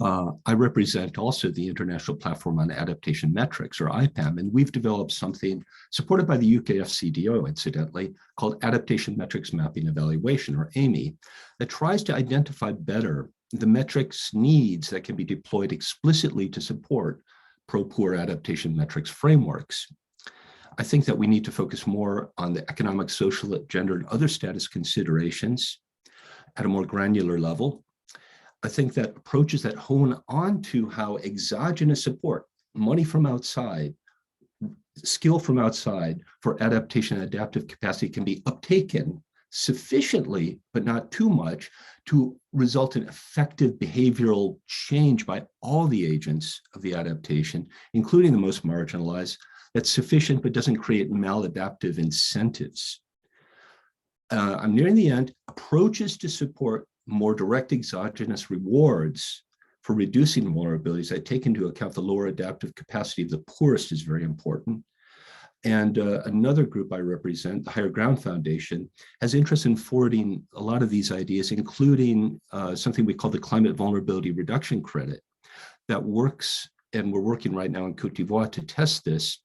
I represent also the International Platform on Adaptation Metrics, or IPAM, and we've developed something supported by the UK FCDO, incidentally, called Adaptation Metrics Mapping Evaluation, or AME, that tries to identify better the metrics needs that can be deployed explicitly to support pro-poor adaptation metrics frameworks. I think that we need to focus more on the economic, social, gender, and other status considerations at a more granular level. I think that approaches that hone on to how exogenous support, money from outside, skill from outside for adaptation and adaptive capacity can be uptaken sufficiently, but not too much, to result in effective behavioral change by all the agents of the adaptation, including the most marginalized, that's sufficient but doesn't create maladaptive incentives. I'm nearing the end. Approaches to support more direct exogenous rewards for reducing vulnerabilities that take into account the lower adaptive capacity of the poorest is very important. And another group I represent, the Higher Ground Foundation, has interest in forwarding a lot of these ideas, including something we call the Climate Vulnerability Reduction Credit that works, and we're working right now in Cote d'Ivoire to test this,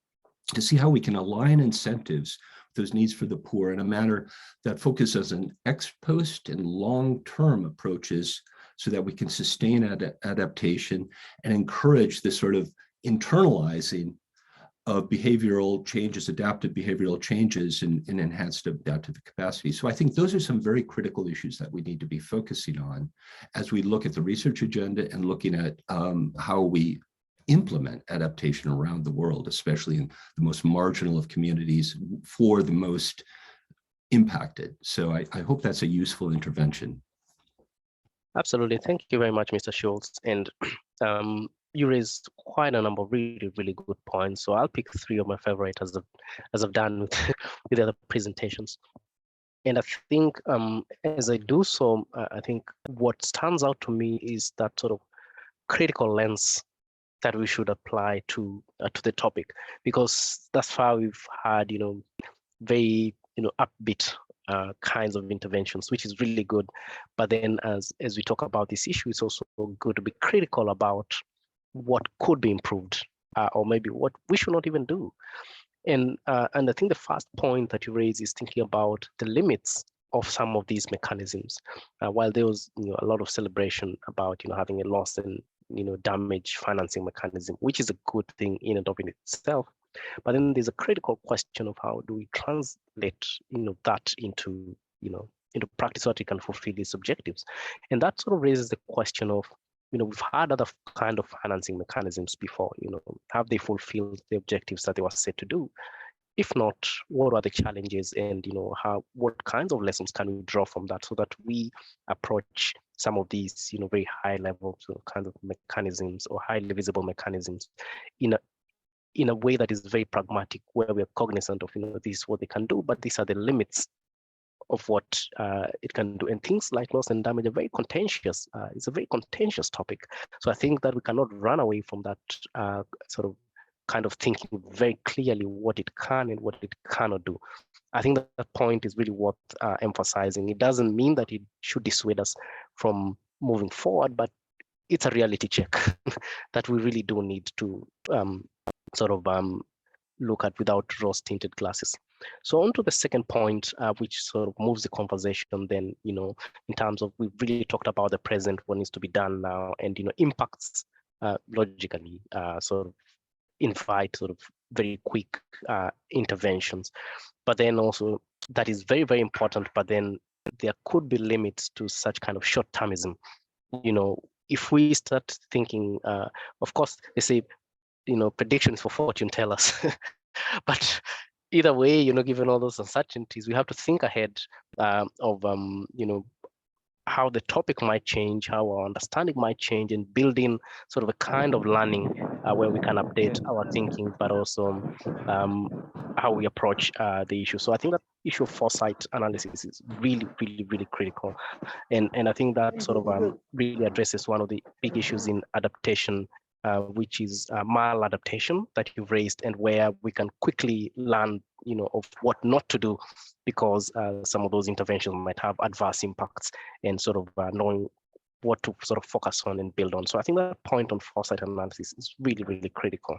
to see how we can align incentives with those needs for the poor in a manner that focuses on ex post and long-term approaches so that we can sustain adaptation and encourage this sort of internalizing of behavioral changes, adaptive behavioral changes in enhanced adaptive capacity. So I think those are some very critical issues that we need to be focusing on as we look at the research agenda and looking at how we implement adaptation around the world, especially in the most marginal of communities for the most impacted. So I hope that's a useful intervention. Absolutely. Thank you very much, Mr. Schultz. And you raised quite a number of really, really good points. So I'll pick three of my favorite as I've done with, with the other presentations. And I think as I do so, I think what stands out to me is that sort of critical lens that we should apply to the topic, because thus far we've had, very, upbeat kinds of interventions, which is really good. But then as we talk about this issue, it's also good to be critical about what could be improved, or maybe what we should not even do. And I think the first point that you raise is thinking about the limits of some of these mechanisms. While there was a lot of celebration about having a loss and damage financing mechanism, which is a good thing in and of itself, but then there's a critical question of how do we translate that into practice so that we can fulfill these objectives. And that sort of raises the question of we've had other kind of financing mechanisms before. Have they fulfilled the objectives that they were set to do? If not, what are the challenges, and what kinds of lessons can we draw from that so that we approach some of these very high level kind of mechanisms or highly visible mechanisms in a way that is very pragmatic, where we are cognizant of this is what they can do, but these are the limits of what it can do. And things like loss and damage are very contentious. It's a very contentious topic. So I think that we cannot run away from that sort of kind of thinking very clearly what it can and what it cannot do. I think that point is really worth emphasizing. It doesn't mean that it should dissuade us from moving forward, but it's a reality check that we really do need to look at without rose-tinted glasses. So on to the second point, which sort of moves the conversation then, in terms of, we've really talked about the present, what needs to be done now, and, impacts logically sort of invite sort of very quick interventions. But then also that is very, very important, but then there could be limits to such kind of short-termism. If we start thinking, of course, they say, predictions for fortune tellers, but either way, you know, given all those uncertainties, we have to think ahead of, you know, how the topic might change, how our understanding might change, and building sort of a kind of learning where we can update our thinking, but also how we approach the issue. So I think that issue of foresight analysis is really, really, really critical. And I think that sort of really addresses one of the big issues in adaptation, which is maladaptation that you've raised, and where we can quickly learn, you know, of what not to do, because some of those interventions might have adverse impacts, and sort of knowing what to sort of focus on and build on. So I think that point on foresight analysis is really, really critical.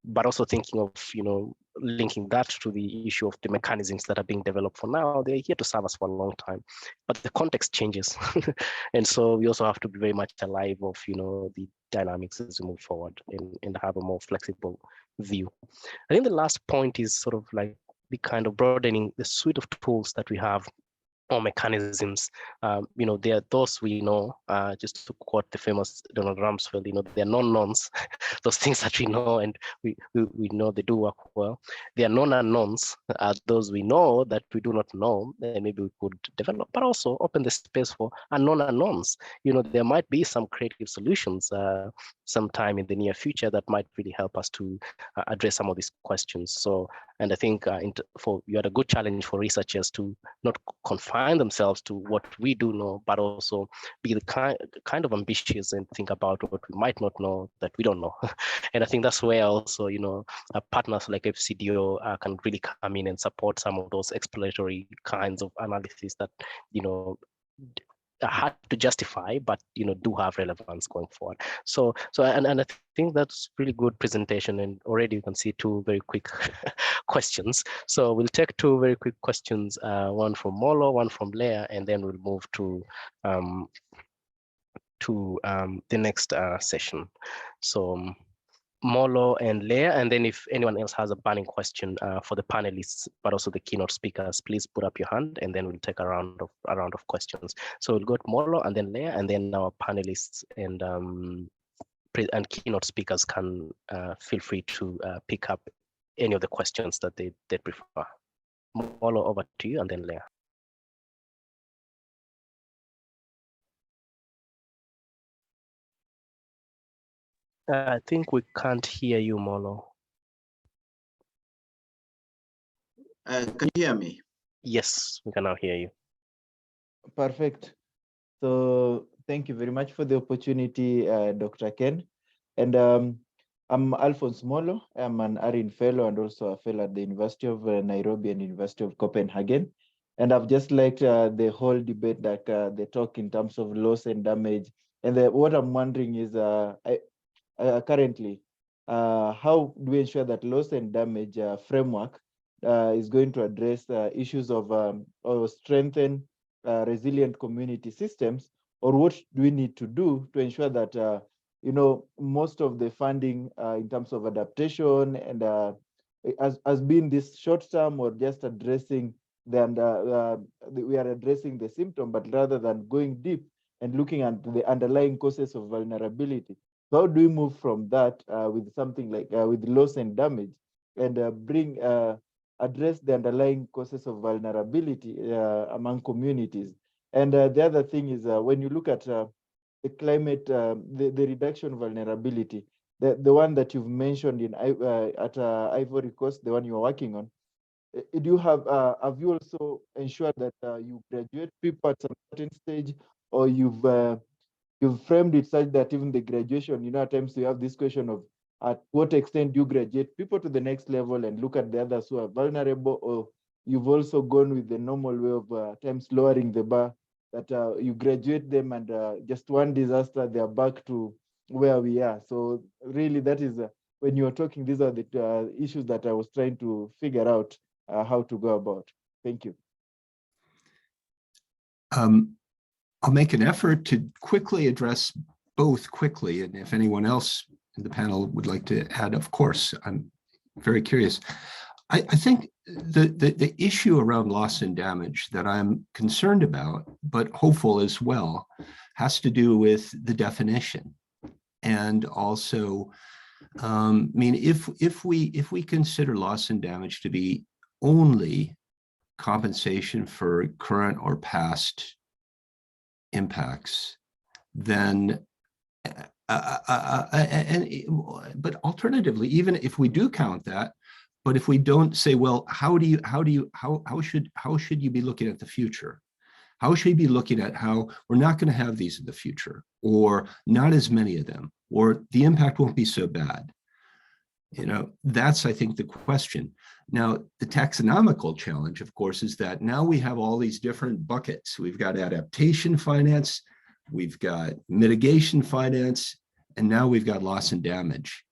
But also thinking of, you know, linking that to the issue of the mechanisms that are being developed for now. They're here to serve us for a long time, but the context changes. And so we also have to be very much alive of, you know, the dynamics as we move forward and have a more flexible view. I think the last point is sort of like the kind of broadening the suite of tools that we have, or mechanisms. You know, there are those we know, just to quote the famous Donald Rumsfeld, you know, they're non-knowns, those things that we know and we know they do work well. There are known unknowns, those we know that we do not know, and maybe we could develop, but also open the space for unknown unknowns. You know, there might be some creative solutions sometime in the near future that might really help us to address some of these questions. So, and I think you had a good challenge for researchers to not confine themselves to what we do know, but also be the kind of ambitious and think about what we might not know that we don't know. And I think that's where also, you know, partners like FCDO can really come in and support some of those exploratory kinds of analysis that, you know, are hard to justify, but, you know, do have relevance going forward. So and I think that's really good presentation, and already you can see two very quick questions. So we'll take two very quick questions, one from Molo, one from Leah, and then we'll move to the next session. So Molo and Leah, and then if anyone else has a burning question for the panelists, but also the keynote speakers, please put up your hand, and then we'll take a round of questions. So we'll go to Molo and then Leah, and then our panelists and keynote speakers can feel free to pick up any of the questions that they prefer. Molo, over to you, and then Leah. I think we can't hear you, Molo. Can you hear me? Yes, we can now hear you. Perfect. So thank you very much for the opportunity, Dr. Ken. And I'm Alphonse Molo. I'm an ARIN fellow and also a fellow at the University of Nairobi and University of Copenhagen. And I've just liked the whole debate that they talk in terms of loss and damage. And what I'm wondering is currently, how do we ensure that loss and damage framework is going to address issues of or strengthen resilient community systems, or what do we need to do to ensure that you know, most of the funding in terms of adaptation and has been this short term, or just addressing we are addressing the symptom, but rather than going deep and looking at the underlying causes of vulnerability. So how do we move from that with something like with loss and damage, and address the underlying causes of vulnerability among communities? And the other thing is when you look at the climate, the reduction of vulnerability, the one that you've mentioned in at Ivory Coast, the one you're working on, do you have you also ensured that you graduate people at some certain stage, or you've framed it such that even the graduation, you know, at times you have this question of at what extent do you graduate people to the next level and look at the others who are vulnerable, or you've also gone with the normal way of at times lowering the bar, that you graduate them and just one disaster, they are back to where we are. So really that is, when you're talking, these are the issues that I was trying to figure out how to go about. Thank you. I'll make an effort to quickly address both quickly, and if anyone else in the panel would like to add, of course, I'm very curious. I think the issue around loss and damage that I'm concerned about, but hopeful as well, has to do with the definition. And also, I mean, if we consider loss and damage to be only compensation for current or past impacts, then but alternatively, even if we do count that, but if we don't say, well, how should you be looking at the future? How should you be looking at how we're not going to have these in the future, or not as many of them, or the impact won't be so bad? You know, that's, I think, the question. Now, the taxonomical challenge, of course, is that now we have all these different buckets. We've got adaptation finance, we've got mitigation finance, and now we've got loss and damage.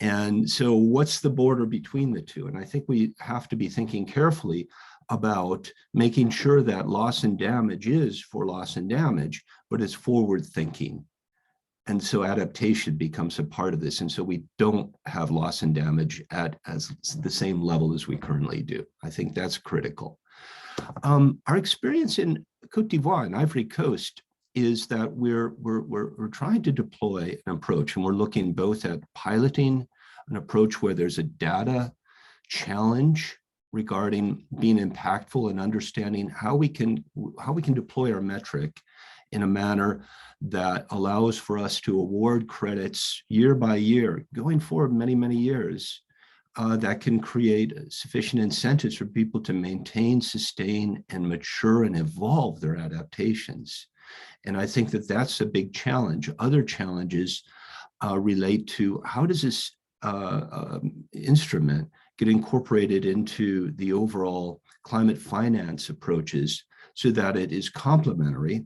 And so what's the border between the two? And I think we have to be thinking carefully about making sure that loss and damage is for loss and damage, but it's forward thinking. And so adaptation becomes a part of this. And so we don't have loss and damage at as the same level as we currently do. I think that's critical. Our experience in Cote d'Ivoire and Ivory Coast is that we're trying to deploy an approach, and we're looking both at piloting an approach where there's a data challenge regarding being impactful and understanding how we can deploy our metric in a manner that allows for us to award credits year by year, going forward many, many years, that can create sufficient incentives for people to maintain, sustain, and mature and evolve their adaptations. And I think that that's a big challenge. Other challenges relate to how does this instrument get incorporated into the overall climate finance approaches so that it is complementary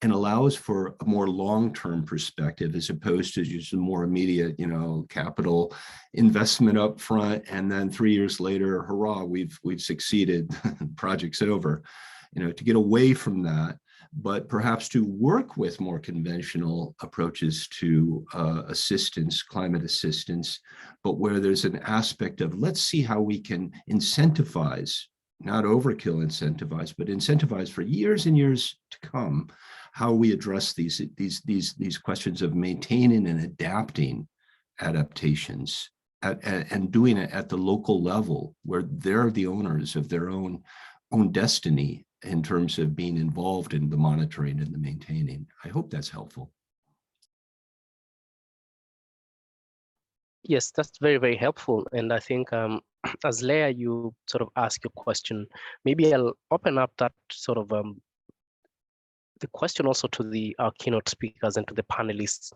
and allows for a more long-term perspective as opposed to just a more immediate, capital investment up front, and then 3 years later, hurrah, we've succeeded, project's over. To get away from that, but perhaps to work with more conventional approaches to assistance, climate assistance, but where there's an aspect of let's see how we can incentivize, not overkill incentivize, but incentivize for years and years to come, how we address these questions of maintaining and adapting adaptations and doing it at the local level where they're the owners of their own destiny in terms of being involved in the monitoring and the maintaining. I hope that's helpful. Yes, that's very, very helpful. And I think as Leah, you sort of ask your question, maybe I'll open up that sort of the question also to our keynote speakers and to the panelists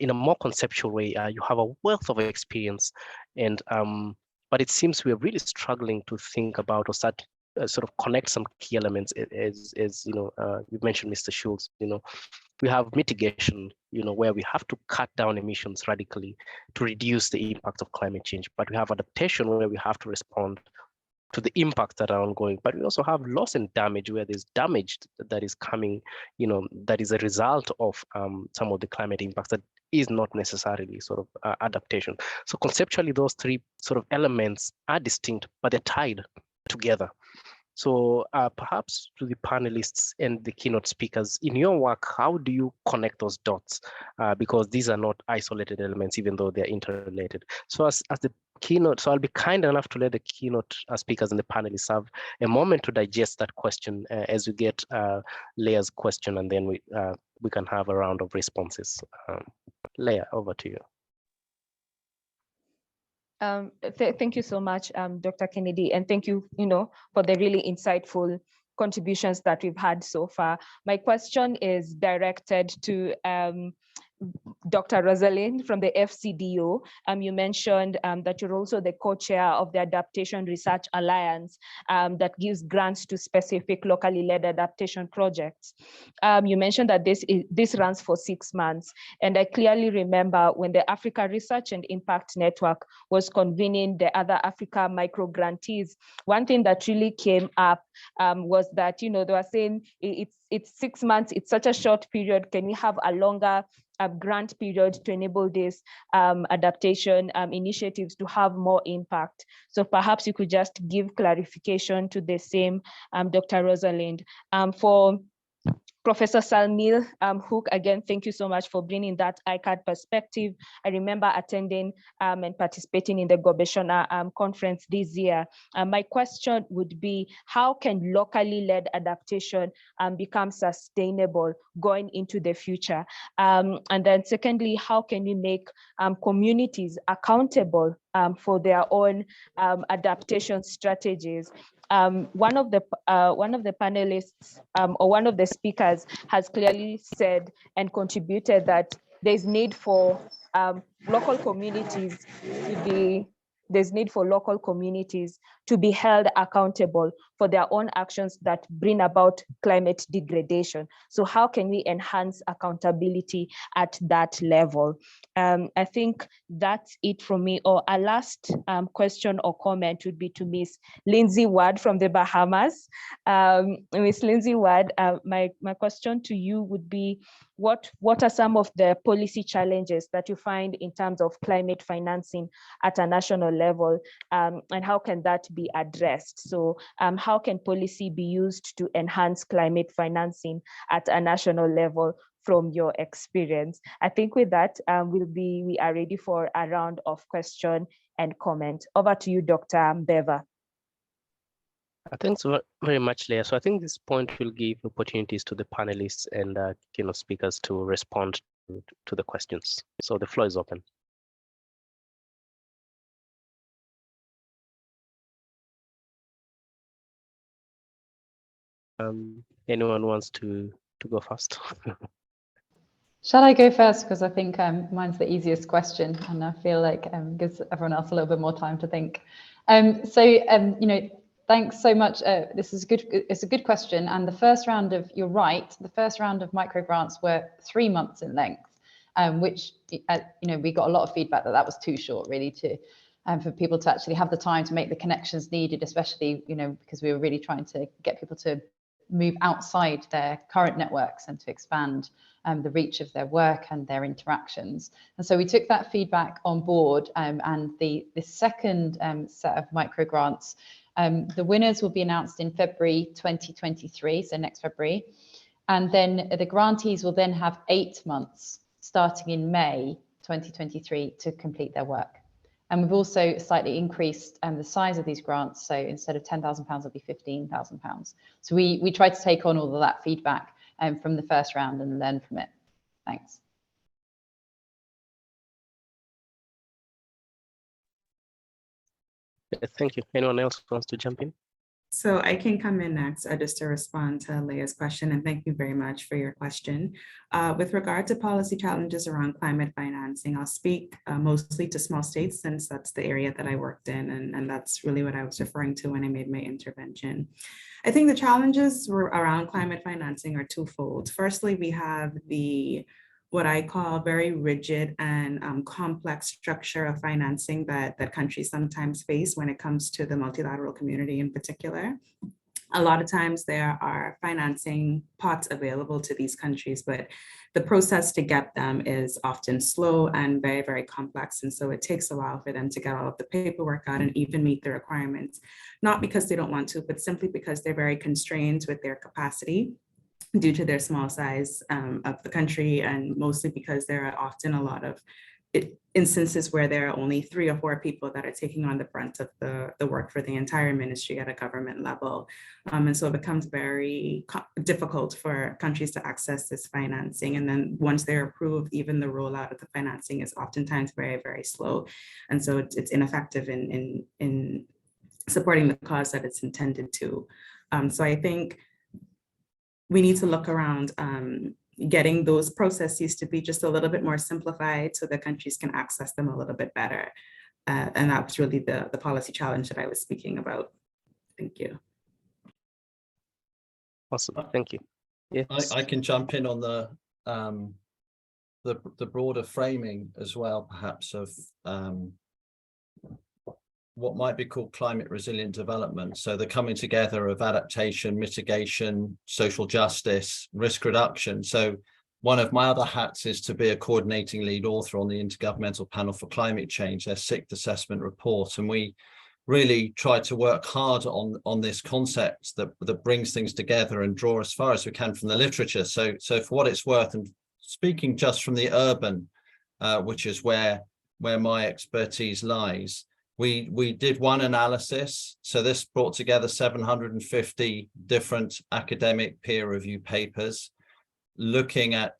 in a more conceptual way. You have a wealth of experience, and but it seems we're really struggling to think about or start sort of connect some key elements. As you mentioned, Mr. Schultz, we have mitigation, where we have to cut down emissions radically to reduce the impact of climate change. But we have adaptation where we have to respond to the impacts that are ongoing. But we also have loss and damage where there's damage that is coming, that is a result of some of the climate impacts that is not necessarily sort of adaptation. So conceptually, those three sort of elements are distinct, but they're tied together. So perhaps to the panelists and the keynote speakers, in your work, how do you connect those dots? Because these are not isolated elements, even though they're interrelated. So as the keynote, so I'll be kind enough to let the keynote speakers and the panelists have a moment to digest that question as we get Leah's question, and then we can have a round of responses. Leah, over to you. Thank you so much, Dr. Kennedy, and thank you, for the really insightful contributions that we've had so far. My question is directed to Dr. Rosalind from the FCDO. You mentioned that you're also the co-chair of the Adaptation Research Alliance that gives grants to specific locally led adaptation projects. You mentioned that this runs for 6 months. And I clearly remember when the Africa Research and Impact Network was convening the other Africa micro grantees, one thing that really came up was that, they were saying it's 6 months, it's such a short period, can we have a longer grant period to enable these adaptation initiatives to have more impact? So perhaps you could just give clarification to the same, Dr. Rosalind. For Professor Salmil Hook, again, thank you so much for bringing that ICAD perspective. I remember attending and participating in the Gobeshona conference this year. My question would be, how can locally led adaptation become sustainable going into the future? And then secondly, how can we make communities accountable for their own adaptation strategies? One of the panelists or one of the speakers has clearly said and contributed that there's need for local communities to be held accountable for their own actions that bring about climate degradation. So how can we enhance accountability at that level? I think that's it from me. Or a last question or comment would be to Miss Lindsay Ward from the Bahamas. Miss Lindsay Ward, my question to you would be, what are some of the policy challenges that you find in terms of climate financing at a national level, and how can that be addressed? So how can policy be used to enhance climate financing at a national level from your experience? I think with that, we are ready for a round of question and comment. Over to you, Dr. Beva. Thanks very much, Leah. So I think this point will give opportunities to the panelists and keynote speakers to respond to the questions. So the floor is open. Anyone wants to go first? Shall I go first? Because I think mine's the easiest question, and I feel like gives everyone else a little bit more time to think. You know, thanks so much. This is good. It's a good question. And the first round of, you're right, the first round of micro grants were 3 months in length, which you know, we got a lot of feedback that was too short, really, to for people to actually have the time to make the connections needed, especially, you know, because we were really trying to get people to move outside their current networks and to expand the reach of their work and their interactions. And so we took that feedback on board, and the second set of micro grants, the winners will be announced in February 2023, so next February. And then the grantees will then have 8 months starting in May 2023 to complete their work. And we've also slightly increased the size of these grants. So instead of £10,000, it'll be £15,000. So we tried to take on all of that feedback from the first round and learn from it. Thanks. Thank you. Anyone else wants to jump in? So I can come in next just to respond to Leah's question, and thank you very much for your question. With regard to policy challenges around climate financing, I'll speak mostly to small states, since that's the area that I worked in, and that's really what I was referring to when I made my intervention. I think the challenges around climate financing are twofold. Firstly, we have what I call very rigid and complex structure of financing that countries sometimes face when it comes to the multilateral community in particular. A lot of times there are financing pots available to these countries, but the process to get them is often slow and very, very complex. And so it takes a while for them to get all of the paperwork out and even meet the requirements, not because they don't want to, but simply because they're very constrained with their capacity due to their small size of the country, and mostly because there are often a lot of instances where there are only 3 or 4 people that are taking on the brunt of the work for the entire ministry at a government level. And so it becomes very difficult for countries to access this financing. And then once they're approved, even the rollout of the financing is oftentimes very, very slow. And so it's ineffective in supporting the cause that it's intended to. So I think we need to look around getting those processes to be just a little bit more simplified so that countries can access them a little bit better. And that's really the policy challenge that I was speaking about. Thank you. Awesome, thank you. Yes. I can jump in on the broader framing as well, perhaps, of what might be called climate resilient development. So the coming together of adaptation, mitigation, social justice, risk reduction. So one of my other hats is to be a coordinating lead author on the Intergovernmental Panel for Climate Change, their 6th assessment report. And we really tried to work hard on this concept that brings things together and draw as far as we can from the literature. So for what it's worth, and speaking just from the urban, which is where my expertise lies, we did one analysis. So this brought together 750 different academic peer review papers, looking at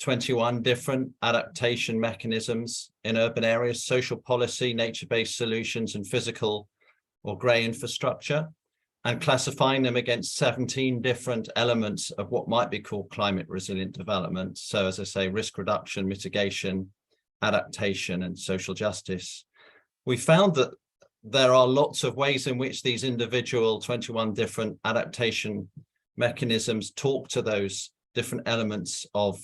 21 different adaptation mechanisms in urban areas: social policy, nature-based solutions, and physical or grey infrastructure, and classifying them against 17 different elements of what might be called climate resilient development. So as I say, risk reduction, mitigation, adaptation, and social justice. We found that there are lots of ways in which these individual 21 different adaptation mechanisms talk to those different elements of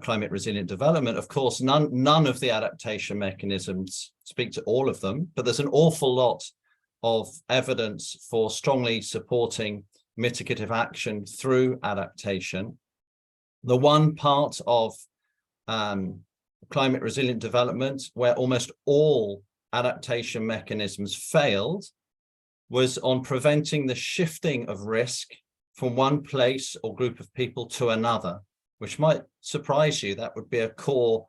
climate resilient development. Of course, none of the adaptation mechanisms speak to all of them, but there's an awful lot of evidence for strongly supporting mitigative action through adaptation. The one part of climate resilient development where almost all adaptation mechanisms failed was on preventing the shifting of risk from one place or group of people to another, which might surprise you. That would be a core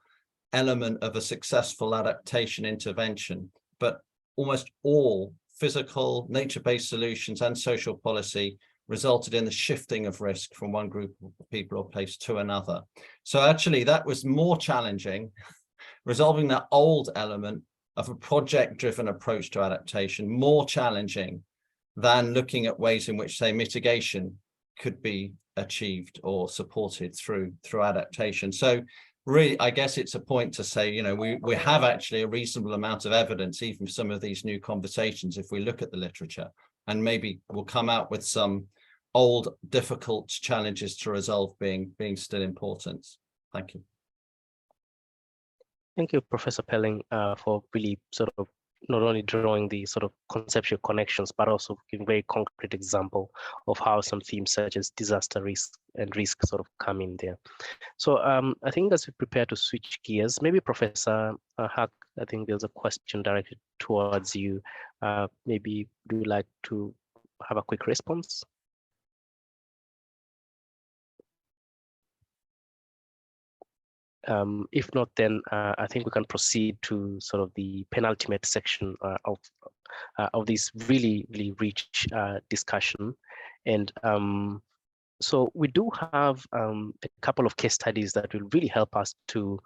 element of a successful adaptation intervention. But almost all physical, nature-based solutions and social policy resulted in the shifting of risk from one group of people or place to another. So actually that was more challenging, resolving that old element of a project-driven approach to adaptation, more challenging than looking at ways in which, say, mitigation could be achieved or supported through adaptation. So really, I guess it's a point to say, you know, we have actually a reasonable amount of evidence, even for some of these new conversations, if we look at the literature, and maybe we'll come out with some old, difficult challenges to resolve being still important. Thank you. Thank you, Professor Pelling, for really sort of not only drawing the sort of conceptual connections, but also giving very concrete example of how some themes such as disaster risk and risk sort of come in there. So I think as we prepare to switch gears, maybe Professor Huck, I think there's a question directed towards you. Maybe do you like to have a quick response? If not, then I think we can proceed to sort of the penultimate section of this really, really rich discussion. And so we do have a couple of case studies that will really help us to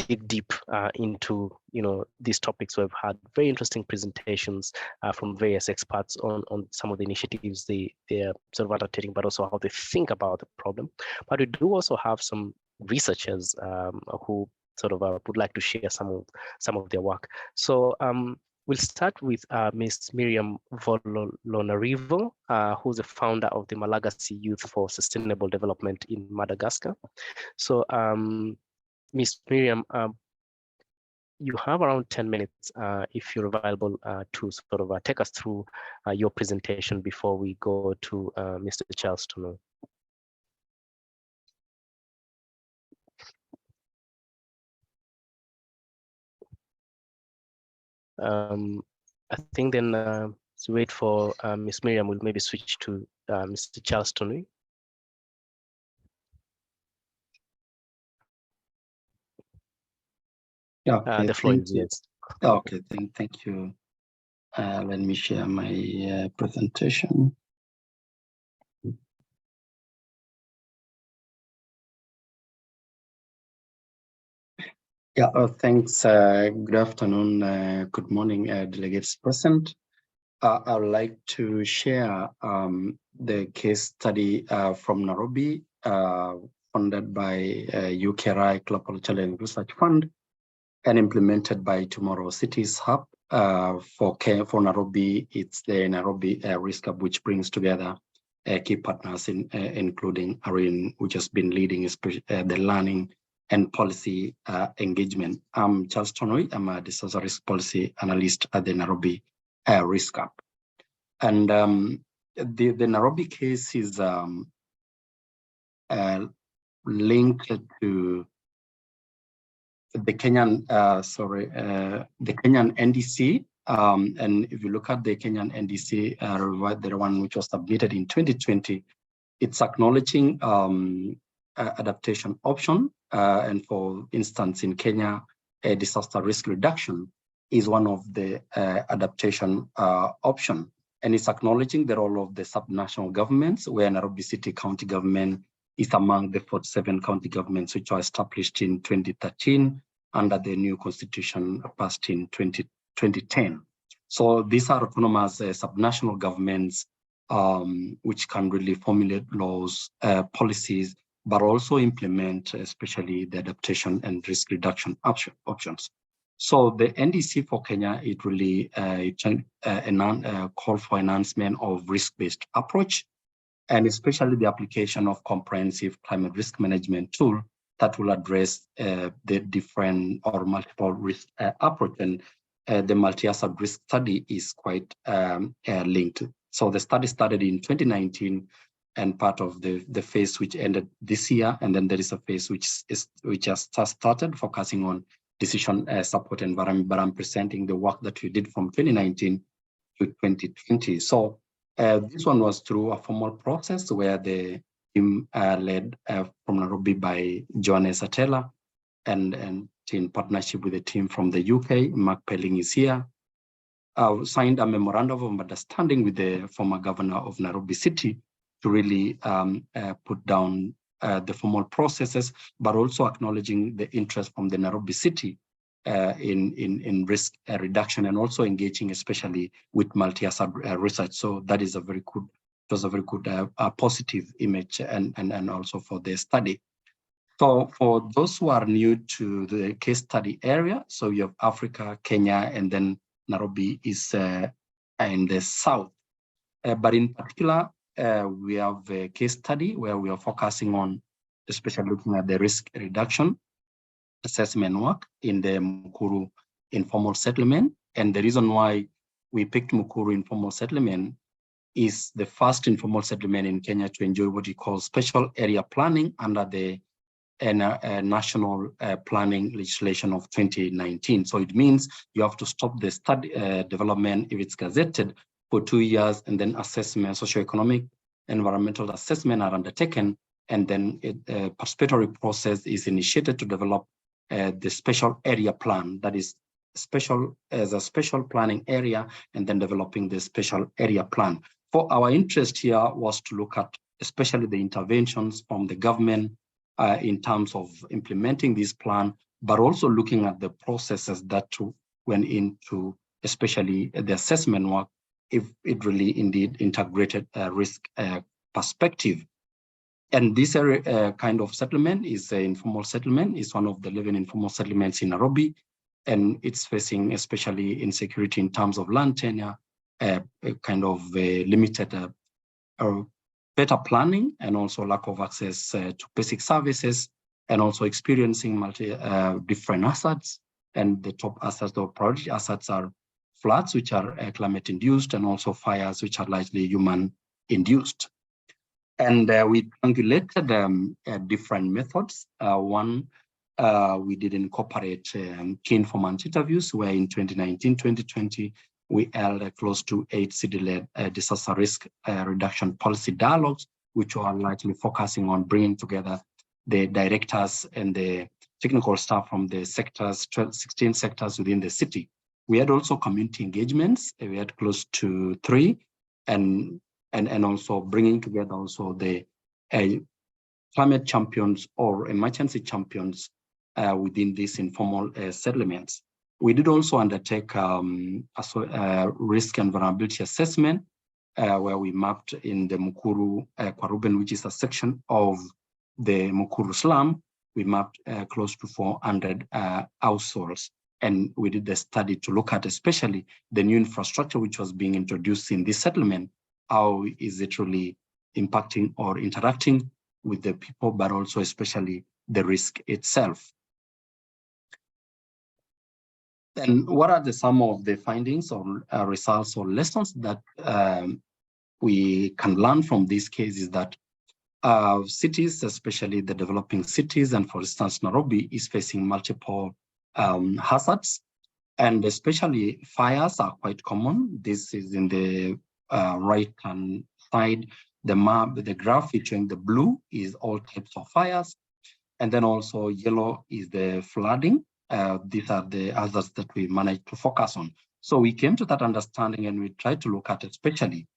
dig deep into, you know, these topics. We've had very interesting presentations from various experts on some of the initiatives they're sort of undertaking, but also how they think about the problem. But we do also have some researchers who sort of would like to share some of their work. So we'll start with Ms. Miriam Volonarivo, who's the founder of the Malagasy Youth for Sustainable Development in Madagascar. So Ms. Miriam, you have around 10 minutes if you're available to sort of take us through your presentation before we go to Mr. Charleston. I think then let's wait for Ms. Miriam. We'll maybe switch to Mr. Charleston. Okay, the floor is yours. Okay, thank you. Let me share my presentation. Yeah, thanks. Good afternoon, good morning, delegates present. I would like to share the case study from Nairobi, funded by UKRI Global Challenge Research Fund and implemented by Tomorrow Cities Hub. For Nairobi, it's the Nairobi Risk Hub, which brings together key partners, including ARIN, which has been leading the learning and policy engagement. I'm Charles Tonoi. I'm a disaster risk policy analyst at the Nairobi Risk Hub. And the Nairobi case is linked to the Kenyan, the Kenyan NDC And if you look at the Kenyan NDC, the one which was submitted in 2020, it's acknowledging adaptation option. And for instance, in Kenya, a disaster risk reduction is one of the adaptation option. And it's acknowledging the role of the subnational governments, where Nairobi City County government is among the 47 county governments which were established in 2013 under the new constitution passed in 2010. So these are autonomous subnational governments which can really formulate laws, policies, but also implement especially the adaptation and risk reduction options. So the NDC for Kenya, it really call for enhancement of risk-based approach, and especially the application of comprehensive climate risk management tool that will address the different or multiple risk approach. And the multi-asset risk study is quite linked. So the study started in 2019 and part of the phase which ended this year. And then there is a phase which just started focusing on decision support environment, but I'm presenting the work that we did from 2019 to 2020. So this one was through a formal process where the team led from Nairobi by Johannes Atela and in partnership with the team from the UK, Mark Pelling is here, signed a memorandum of understanding with the former governor of Nairobi City to really put down the formal processes, but also acknowledging the interest from the Nairobi City in risk reduction, and also engaging especially with multi-asset research. So that is a very good, it was a very good positive image and also for the study. So for those who are new to the case study area, so you have Africa, Kenya, and then Nairobi is in the south. But in particular, we have a case study where we are focusing on, especially looking at the risk reduction assessment work in the Mukuru informal settlement. And the reason why we picked Mukuru informal settlement is the first informal settlement in Kenya to enjoy what we call special area planning under the national planning legislation of 2019. So it means you have to stop the study development if it's gazetted for 2 years, and then assessment, socio-economic, environmental assessment are undertaken, and then a participatory process is initiated to develop the special area plan that is special as a special planning area, and then developing the special area plan. For our interest here was to look at especially the interventions from the government in terms of implementing this plan, but also looking at the processes that went into especially the assessment work, if it really indeed integrated a risk perspective. And this kind of settlement is an informal settlement, is one of the 11 informal settlements in Nairobi, and it's facing especially insecurity in terms of land tenure, a kind of limited better planning, and also lack of access to basic services, and also experiencing different assets. And the top assets or priority assets are floods, which are climate induced, and also fires, which are largely human induced. And we triangulated different methods. One, we did incorporate key informant interviews, where in 2019, 2020, we held close to 8 city-led disaster risk reduction policy dialogues, which are largely focusing on bringing together the directors and the technical staff from the sectors, 16 sectors within the city. We had also community engagements. We had close to 3, and also bringing together also the climate champions or emergency champions within these informal settlements. We did also undertake a risk and vulnerability assessment where we mapped in the Mukuru Kwaruben, which is a section of the Mukuru slum. We mapped close to 400 households. And we did the study to look at especially the new infrastructure which was being introduced in this settlement. How is it really impacting or interacting with the people, but also especially the risk itself? And what are some of the findings or results or lessons that we can learn from this case is that cities, especially the developing cities, and for instance, Nairobi is facing multiple hazards. And especially fires are quite common. This is in the right-hand side. The map, the graph featuring the blue is all types of fires. And then also yellow is the flooding. These are the others that we managed to focus on. So we came to that understanding and we tried to look at especially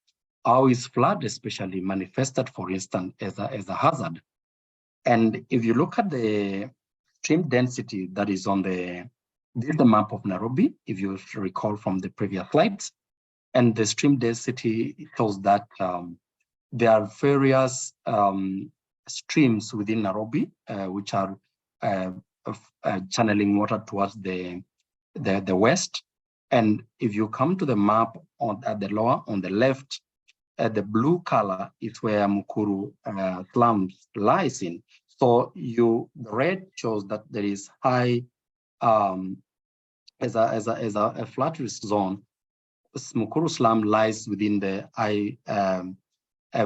how is flood especially manifested, for instance, as a hazard. And if you look at the stream density that is on this is the map of Nairobi, if you recall from the previous slides. And the stream density shows that there are various streams within Nairobi, which are channeling water towards the west. And if you come to the map at the lower on the left, the blue color is where Mukuru slums lies in. So the red shows that there is high as a flat risk zone. Mukuru slum lies within the high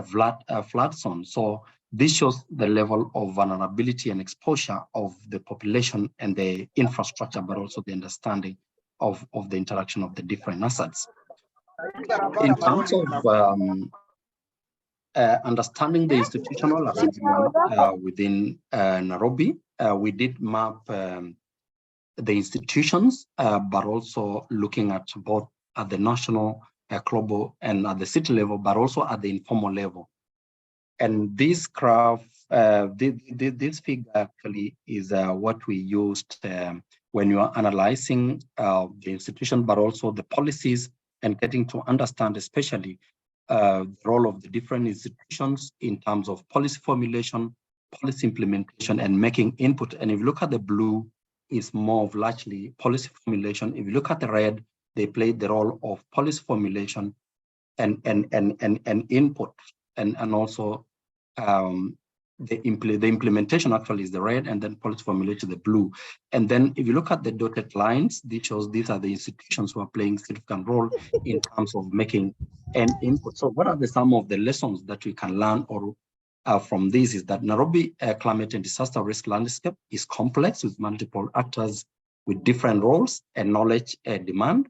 flood zone. So this shows the level of vulnerability and exposure of the population and the infrastructure, but also the understanding of the interaction of the different assets. In terms of understanding the institutional arrangement within Nairobi, we did map the institutions, but also looking at both at the national, global, and at the city level, but also at the informal level. And this graph, this figure actually is what we used when you are analyzing the institution, but also the policies and getting to understand especially the role of the different institutions in terms of policy formulation, policy implementation, and making input. And if you look at the blue, it's more of largely policy formulation. If you look at the red, they play the role of policy formulation and input, and also the implementation actually is the red, and then policy formulation the blue. And then if you look at the dotted lines, this shows these are the institutions who are playing significant role in terms of making an input. So what are some of the lessons that we can learn or from this is that Nairobi climate and disaster risk landscape is complex with multiple actors with different roles and knowledge demand.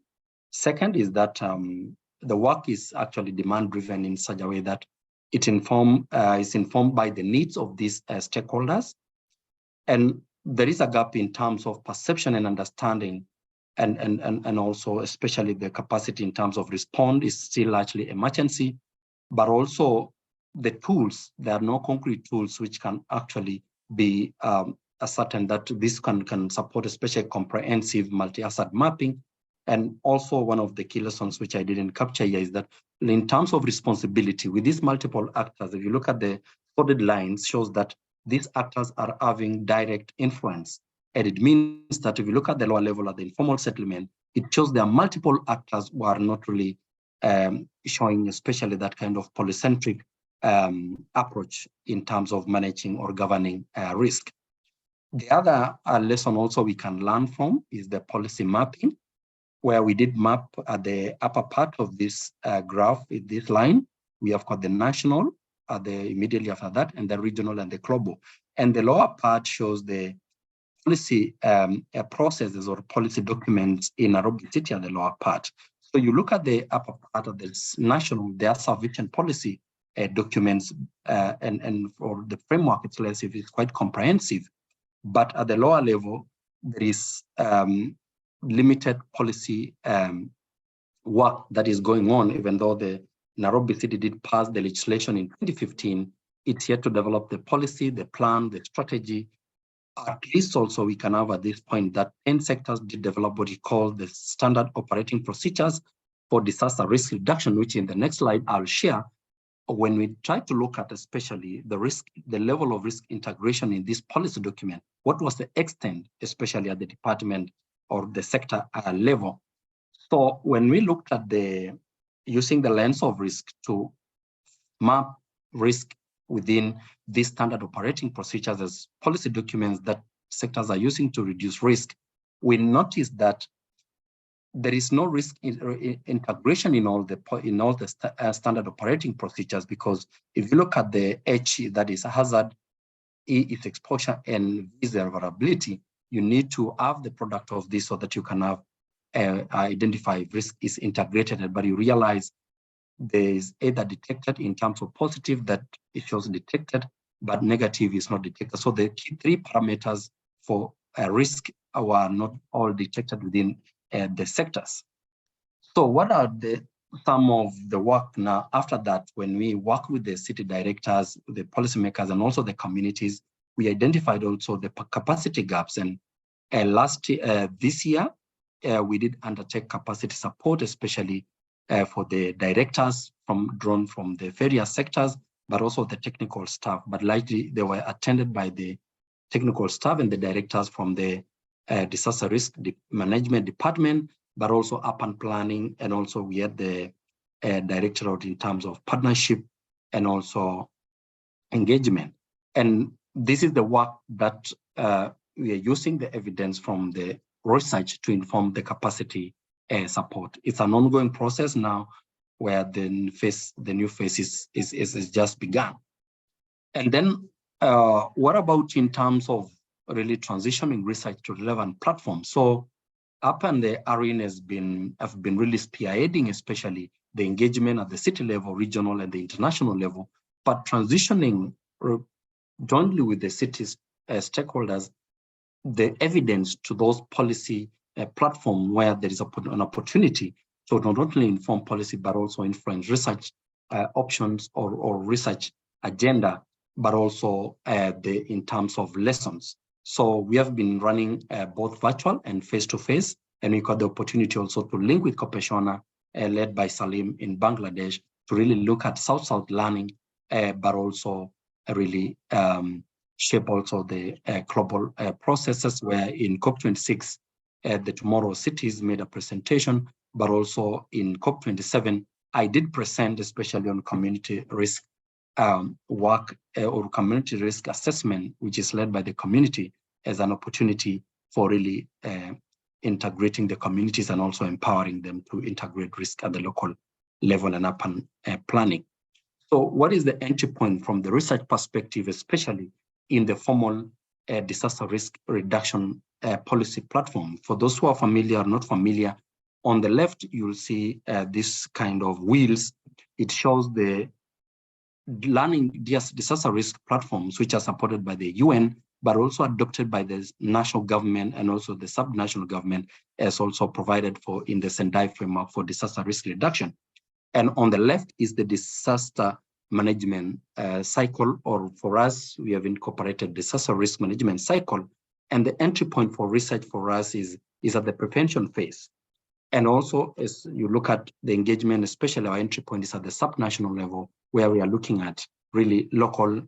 Second is that the work is actually demand driven in such a way that it is informed by the needs of these stakeholders. And there is a gap in terms of perception and understanding, and also especially the capacity in terms of respond is still largely emergency, but also the tools, there are no concrete tools which can actually be ascertained that this can support especially comprehensive multi-asset mapping. And also one of the key lessons which I didn't capture here is that in terms of responsibility with these multiple actors, if you look at the dotted lines, shows that these actors are having direct influence. And it means that if you look at the lower level of the informal settlement, it shows there are multiple actors who are not really showing especially that kind of polycentric approach in terms of managing or governing risk. The other lesson also we can learn from is the policy mapping, where we did map at the upper part of this graph, in this line. We have got the national, immediately after that, and the regional and the global. And the lower part shows the policy processes or policy documents in Nairobi City at the lower part. So you look at the upper part of this national, there are sufficient policy documents, and for the framework itself is quite comprehensive. But at the lower level, there is limited policy work that is going on, even though the Nairobi City did pass the legislation in 2015, it's yet to develop the policy, the plan, the strategy. At least also we can have at this point that 10 sectors did develop what we call the standard operating procedures for disaster risk reduction, which in the next slide I'll share. When we try to look at especially the level of risk integration in this policy document, what was the extent, especially at the department or the sector level. So when we looked at using the lens of risk to map risk within these standard operating procedures as policy documents that sectors are using to reduce risk, we noticed that there is no risk integration in all the standard operating procedures, because if you look at the H, that is hazard, E is exposure, and V is vulnerability, you need to have the product of this so that you can have identify if risk is integrated, but you realize there is either detected in terms of positive that it shows detected, but negative is not detected. So the key 3 parameters for risk were not all detected within the sectors. So what are some of the work now after that? When we work with the city directors, the policymakers, and also the communities, we identified also the capacity gaps. And this year, we did undertake capacity support, especially for the directors drawn from the various sectors, but also the technical staff. But likely they were attended by the technical staff and the directors from the disaster risk management department, but also urban planning, and also we had the directorate in terms of partnership and also engagement. And this is the work that we are using the evidence from the research to inform the capacity support. It's an ongoing process now where the new phase is just begun. And then what about in terms of really transitioning research to relevant platforms? So ARPA and the ARIN have been really spearheading, especially the engagement at the city level, regional, and the international level, but transitioning jointly with the city's stakeholders, the evidence to those policy platforms where there is an opportunity to not only inform policy, but also influence research options or research agenda, but also in terms of lessons. So we have been running both virtual and face-to-face, and we got the opportunity also to link with Kopeshona, led by Salim in Bangladesh, to really look at South-South learning, but also really shape also the global processes, where in COP26, the Tomorrow Cities made a presentation, but also in COP27, I did present especially on community risk work or community risk assessment, which is led by the community as an opportunity for really integrating the communities and also empowering them to integrate risk at the local level and urban planning. So what is the entry point from the research perspective, especially in the formal disaster risk reduction policy platform? For those who are familiar or not familiar, on the left, you'll see this kind of wheels. It shows the learning disaster risk platforms, which are supported by the UN, but also adopted by the national government and also the sub-national government, as also provided for in the Sendai framework for disaster risk reduction. And on the left is the disaster management cycle, or for us, we have incorporated disaster risk management cycle. And the entry point for research for us is at the prevention phase. And also, as you look at the engagement, especially our entry point is at the sub-national level, where we are looking at really local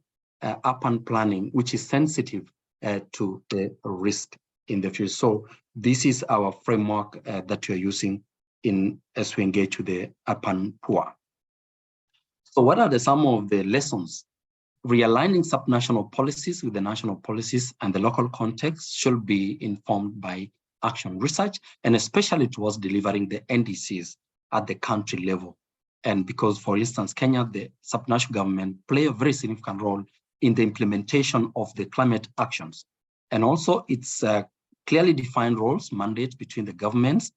urban planning, which is sensitive to the risk in the future. So this is our framework that we are using as we engage with the urban poor. So what are some of the lessons? Realigning subnational policies with the national policies and the local context should be informed by action research, and especially towards delivering the NDCs at the country level. And because, for instance, Kenya, the subnational government play a very significant role in the implementation of the climate actions. And also it's clearly defined roles, mandates between the governments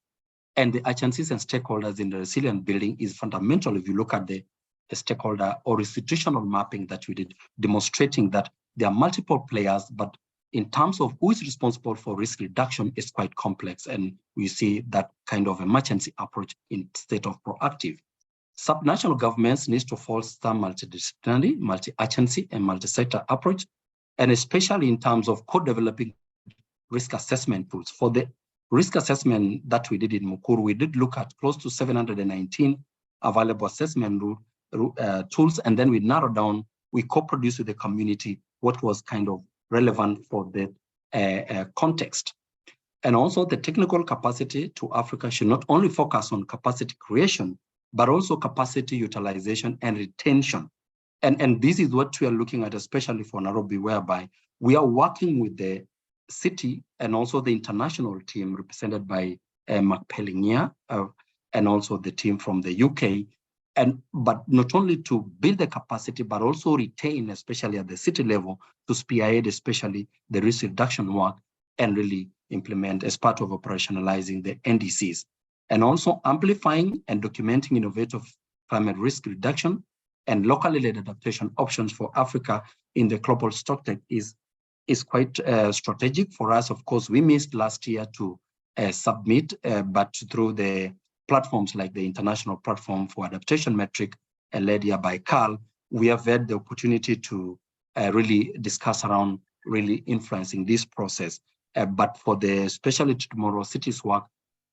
and the agencies and stakeholders in the resilient building is fundamental. If you look at the stakeholder or institutional mapping that we did, demonstrating that there are multiple players, but in terms of who is responsible for risk reduction is quite complex. And we see that kind of emergency approach instead of proactive. Subnational governments need to foster multidisciplinary, multi-agency, and multi-sector approach, and especially in terms of co-developing risk assessment tools. For the risk assessment that we did in Mukuru, we did look at close to 719 available assessment tools, and then we narrowed down, we co-produced with the community what was kind of relevant for the context. And also the technical capacity to Africa should not only focus on capacity creation, but also capacity utilization and retention. And this is what we are looking at, especially for Nairobi, whereby we are working with the city and also the international team represented by Mark Pellinger and also the team from the UK. But not only to build the capacity, but also retain, especially at the city level, to spearhead, especially the risk reduction work and really implement as part of operationalizing the NDCs, and also amplifying and documenting innovative climate risk reduction and locally led adaptation options for Africa in the global stocktake is quite strategic for us. Of course, we missed last year to submit, but through the platforms like the International Platform for Adaptation Metric, led here by Carl, we have had the opportunity to really discuss around really influencing this process. But for the Specialty Tomorrow Cities work,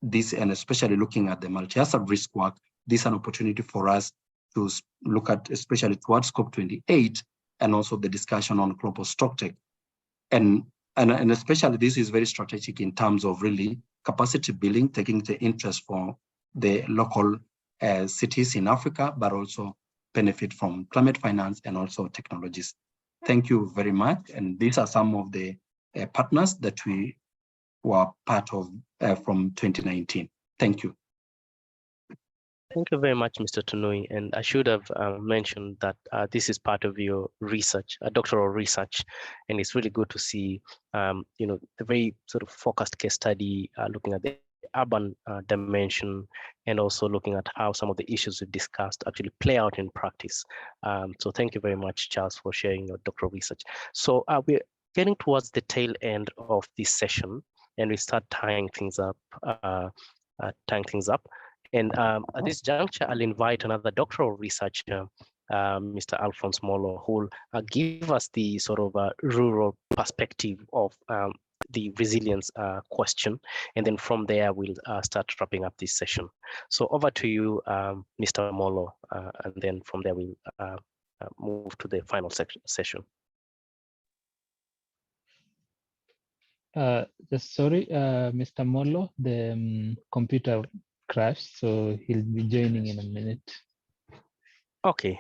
this, and especially looking at the multi-hazard risk work, this is an opportunity for us to look at, especially towards COP28, and also the discussion on global stocktake. And especially this is very strategic in terms of really capacity building, taking the interest for the local cities in Africa, but also benefit from climate finance and also technologies. Thank you very much. And these are some of the partners that we were part of from 2019. Thank you. Thank you very much, Mr. Tunui. And I should have mentioned that this is part of your research, doctoral research, and it's really good to see, the very sort of focused case study looking at the urban dimension, and also looking at how some of the issues we've discussed actually play out in practice. So thank you very much, Charles, for sharing your doctoral research. So we're getting towards the tail end of this session, and we start tying things up. And at this juncture, I'll invite another doctoral researcher, Mr. Alphonse Molo, who will give us the sort of rural perspective of the resilience question. And then from there, we'll start wrapping up this session. So over to you, Mr. Molo, and then from there, we'll move to the final session. Sorry, Mr. Molo, the computer crashed, so he'll be joining in a minute. Okay,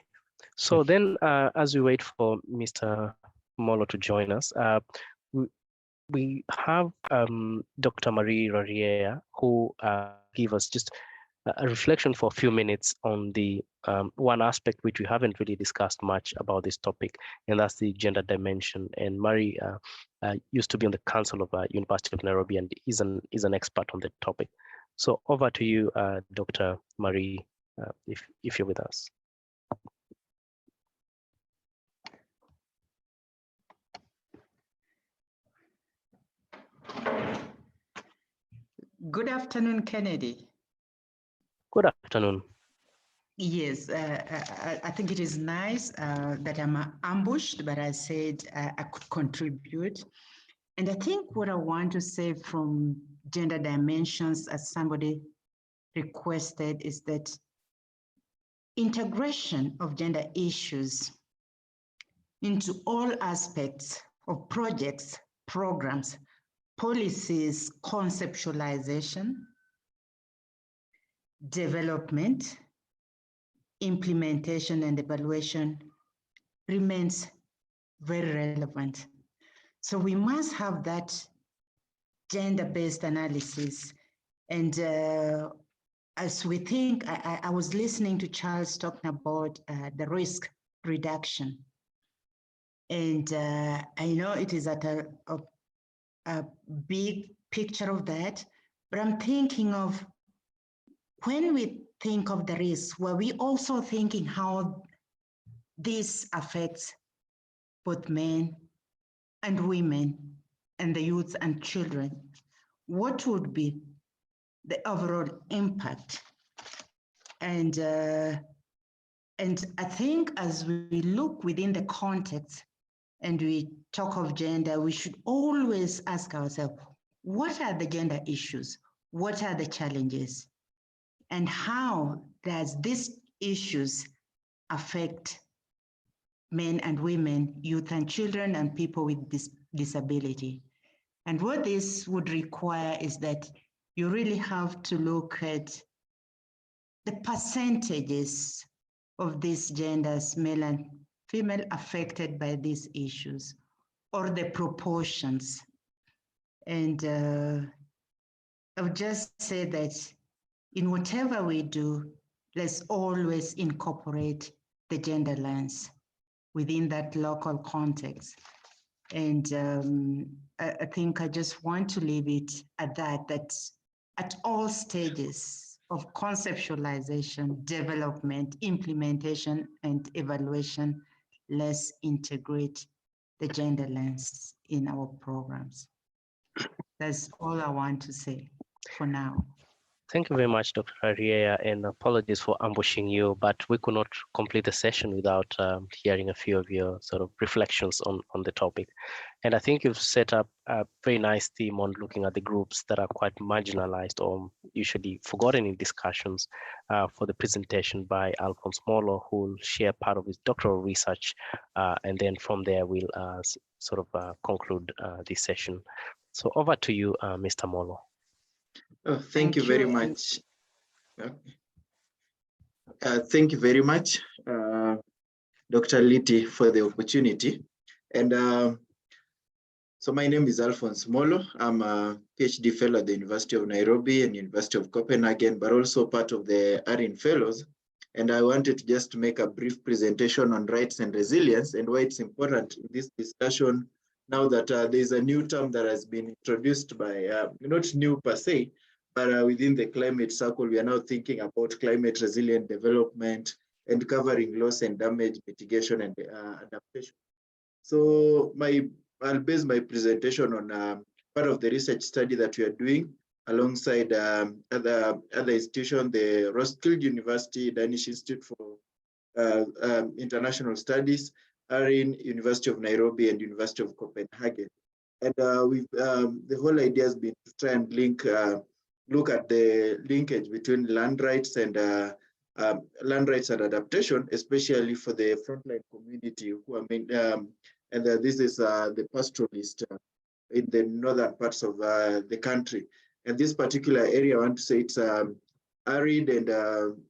so then as we wait for Mr. Molo to join us, we have Dr. Marie Rarier, who give us just a reflection for a few minutes on the one aspect which we haven't really discussed much about this topic, and that's the gender dimension. And Marie used to be on the Council of University of Nairobi and is an expert on the topic. So over to you, Dr. Marie, if you're with us. Good afternoon, Kennedy. Good afternoon. Yes, I think it is nice that I'm ambushed, but I said I could contribute. And I think what I want to say from gender dimensions, as somebody requested, is that integration of gender issues into all aspects of projects, programs, policies, conceptualization, development, implementation, and evaluation remains very relevant. So we must have that gender-based analysis. And as we think, I was listening to Charles talking about the risk reduction. And I know it is at a big picture of that, but I'm thinking of when we think of the risk, were we also thinking how this affects both men and women and the youth and children? What would be the overall impact? And I think as we look within the context and we talk of gender, we should always ask ourselves, what are the gender issues? What are the challenges? And how does these issues affect men and women, youth and children, and people with disability? And what this would require is that you really have to look at the percentages of these genders, male and female, affected by these issues, or the proportions. And I would just say that in whatever we do, let's always incorporate the gender lens within that local context. And I think I just want to leave it at that at all stages of conceptualization, development, implementation, and evaluation, let's integrate the gender lens in our programs. That's all I want to say for now. Thank you very much, Dr. Ariea, and apologies for ambushing you, but we could not complete the session without hearing a few of your sort of reflections on the topic. And I think you've set up a very nice theme on looking at the groups that are quite marginalized or usually forgotten in discussions for the presentation by Alphonse Molo, who will share part of his doctoral research. And then from there, we'll sort of conclude this session. So over to you, Mr. Molo. Oh, thank you very much. Thank you very much, Dr. Liti, for the opportunity. And so my name is Alphonse Molo. I'm a PhD fellow at the University of Nairobi and University of Copenhagen, but also part of the ARIN fellows. And I wanted to just make a brief presentation on rights and resilience and why it's important in this discussion now that there's a new term that has been introduced by, not new per se, but within the climate circle, we are now thinking about climate resilient development and covering loss and damage mitigation and adaptation. So I'll base my presentation on part of the research study that we are doing alongside other institutions, the Roskilde University, Danish Institute for International Studies, ARIN, University of Nairobi, and University of Copenhagen. And the whole idea has been to try and look at the linkage between land rights and adaptation, especially for the frontline community who are and this is the pastoralist in the northern parts of the country. And this particular area, I want to say it's arid and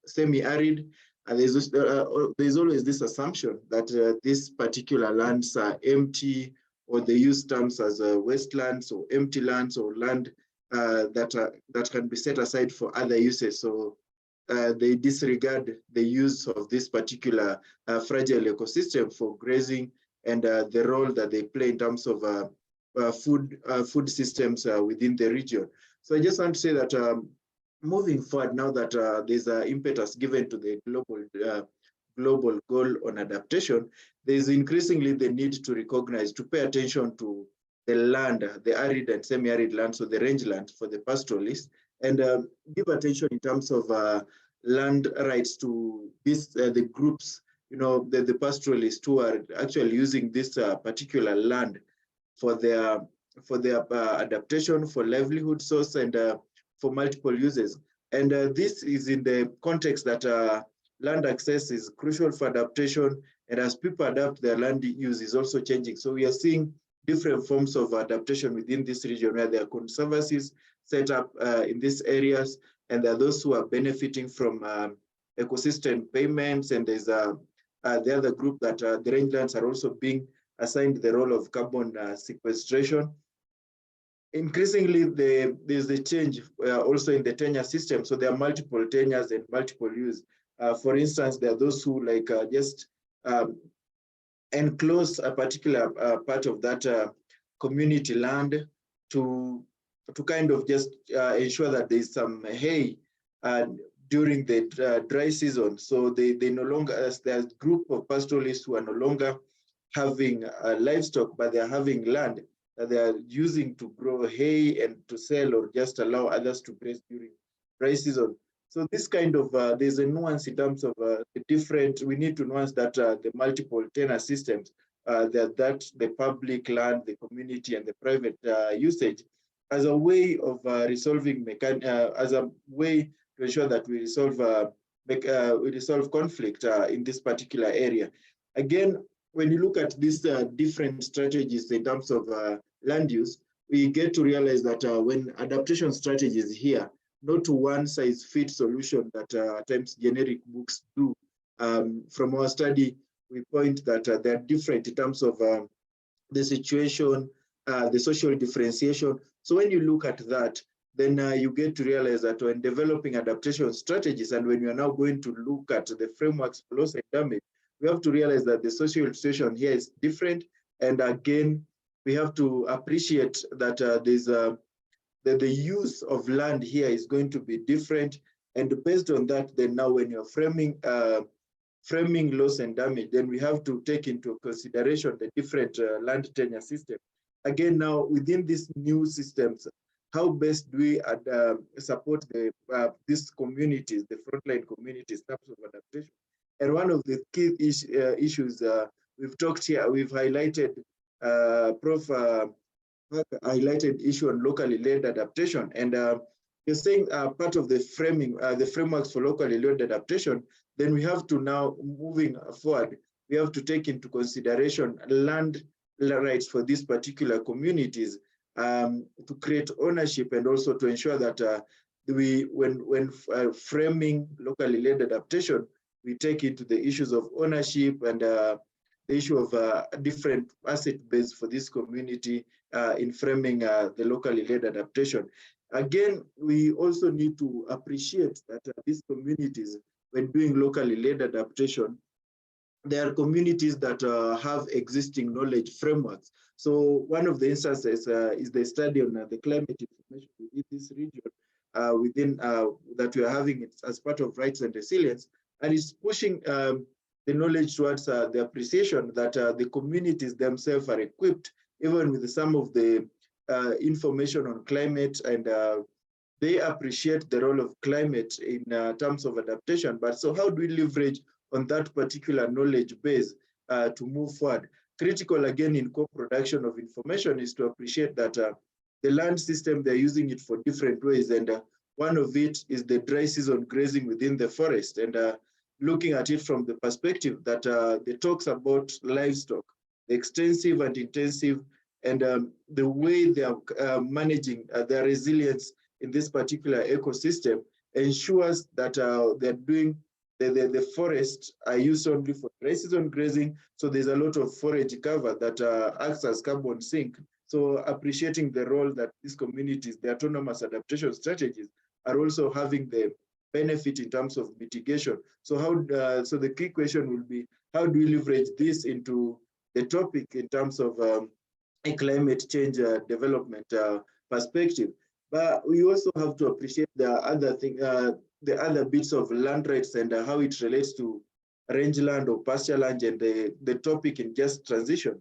semi-arid. And there's always this assumption that these particular lands are empty, or they use terms as wastelands or empty lands or land that can be set aside for other uses. So they disregard the use of this particular fragile ecosystem for grazing and the role that they play in terms of food systems within the region. So I just want to say that moving forward, now that there's an impetus given to the global goal on adaptation, there's increasingly the need to recognize, to pay attention to the land, the arid and semi-arid land, so the rangeland for the pastoralists, and give attention in terms of land rights to the groups, the pastoralists who are actually using this particular land for their adaptation, for livelihood source, and for multiple uses. And this is in the context that land access is crucial for adaptation, and as people adapt, their land use is also changing. So we are seeing different forms of adaptation within this region, where there are conservancies set up in these areas, and there are those who are benefiting from ecosystem payments, and there's the other group that the rangelands are also being assigned the role of carbon sequestration. Increasingly, there's a change also in the tenure system. So there are multiple tenures and multiple use. For instance, there are those who just enclose a particular part of that community land to kind of just ensure that there's some hay during the dry season. So they no longer, there's a group of pastoralists who are no longer having livestock, but they're having land that they are using to grow hay and to sell, or just allow others to graze during dry season. So this kind of, there's a nuance in terms of the different, we need to nuance that the multiple tenure systems, that the public land, the community, and the private usage as a way of resolving, as a way to ensure that we resolve conflict in this particular area. Again, when you look at these different strategies in terms of land use, we get to realize that when adaptation strategies here, not one size fits solution that at times generic books do. From our study, we point that they're different in terms of the situation, the social differentiation. So when you look at that, then you get to realize that when developing adaptation strategies, and when you are now going to look at the frameworks for loss and damage, we have to realize that the social situation here is different. And again, we have to appreciate that that the use of land here is going to be different. And based on that, then now when you're framing loss and damage, then we have to take into consideration the different land tenure system. Again, now within these new systems, how best do we support these communities, the frontline communities, in terms of adaptation? And one of the key issues we've talked here, we've highlighted, Prof. Highlighted issue on locally led adaptation. And you're saying part of the framing, the frameworks for locally led adaptation, then we have to now, moving forward, we have to take into consideration land rights for these particular communities to create ownership, and also to ensure that when framing locally led adaptation, we take into the issues of ownership and the issue of different asset base for this community in framing the locally led adaptation. Again, we also need to appreciate that these communities, when doing locally led adaptation, there are communities that have existing knowledge frameworks. So one of the instances is the study on the climate information within this region, that we are having it as part of rights and resilience, and it's pushing the knowledge towards the appreciation that the communities themselves are equipped, even with some of the information on climate, and they appreciate the role of climate in terms of adaptation. But so how do we leverage on that particular knowledge base to move forward? Critical, again, in co-production of information is to appreciate that the land system, they're using it for different ways. And one of it is the dry season grazing within the forest. And looking at it from the perspective that it talks about livestock, the extensive and intensive, and the way they are managing their resilience in this particular ecosystem ensures that they're doing the forests are used only for dry season grazing. So there's a lot of forage cover that acts as carbon sink. So appreciating the role that these communities, the autonomous adaptation strategies, are also having the benefit in terms of mitigation. So how? So the key question will be, how do we leverage this into the topic in terms of a climate change development perspective? But we also have to appreciate the other thing, the other bits of land rights and how it relates to rangeland or pasture land, and the topic in just transition.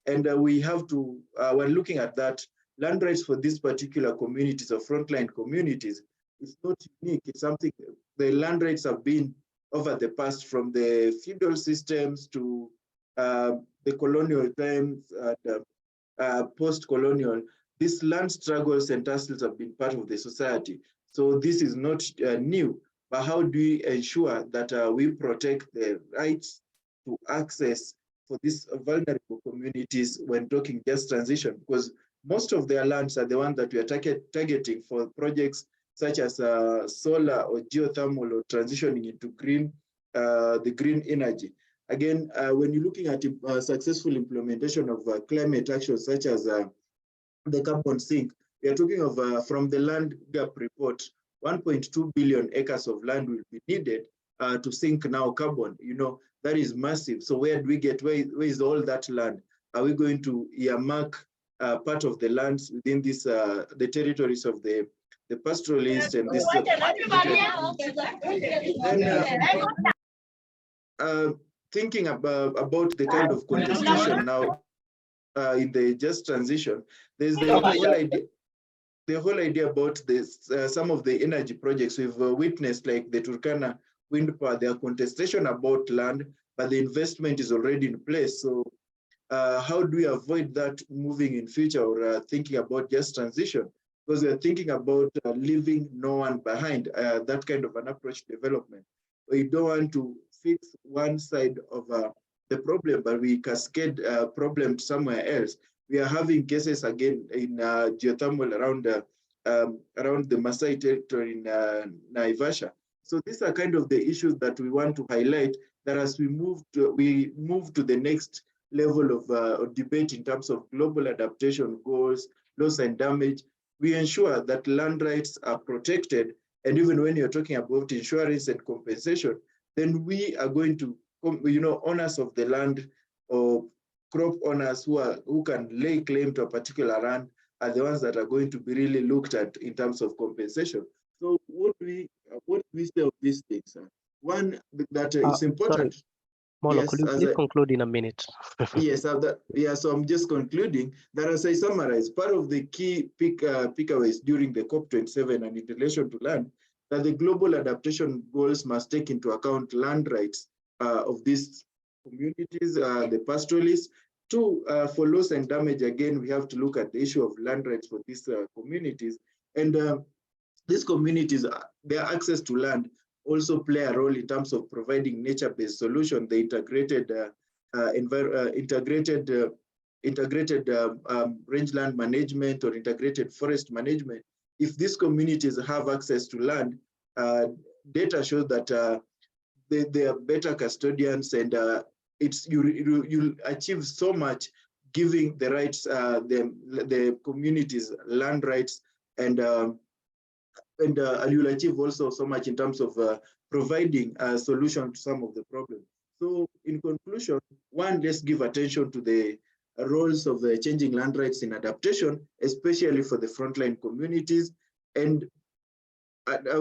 And we have to, when looking at that, land rights for these particular communities or frontline communities, it's not unique. It's something, the land rights have been over the past, from the feudal systems to the colonial times, post-colonial. These land struggles and tussles have been part of the society. So this is not new, but how do we ensure that we protect the rights to access for these vulnerable communities when talking just transition? Because most of their lands are the ones that we are targeting for projects such as solar or geothermal, or transitioning into green, the green energy. Again, when you're looking at successful implementation of climate action, such as the carbon sink, we are talking of, from the land gap report, 1.2 billion acres of land will be needed to sink now carbon. You know, that is massive. So where do we get, where is all that land? Are we going to earmark part of the lands within this, the territories of the pastoralists and this? Thinking about the kind of contestation now in the just transition, there's the whole idea about this, some of the energy projects we've witnessed, like the Turkana wind power, there are contestation about land, but the investment is already in place. So how do we avoid that moving in future, or thinking about just transition? Because we're thinking about leaving no one behind, that kind of an approach to development. We don't want to fix one side of the problem, but we cascade problem somewhere else. We are having cases again in geothermal around the Maasai territory in Naivasha. So these are kind of the issues that we want to highlight, that as we move to the next level of debate in terms of global adaptation goals, loss and damage, we ensure that land rights are protected. And even when you're talking about insurance and compensation, then we are going to, you know, owners of the land or crop owners who can lay claim to a particular land are the ones that are going to be really looked at in terms of compensation. So what do we say of these things? One, that it's important. Sorry, Molo, Yes, could you please conclude in a minute? Yes, so I'm just concluding that as I summarize, part of the key takeaways during the COP27 and in relation to land, that the global adaptation goals must take into account land rights of these communities, the pastoralists. Two, for loss and damage, again, we have to look at the issue of land rights for these communities. And these communities, their access to land also play a role in terms of providing nature-based solution, the integrated rangeland management or integrated forest management. If these communities have access to land, data shows that they are better custodians, and you'll achieve so much giving the rights, the communities land rights, and you'll achieve also so much in terms of providing a solution to some of the problems. So in conclusion, one, let's give attention to the roles of the changing land rights in adaptation, especially for the frontline communities. And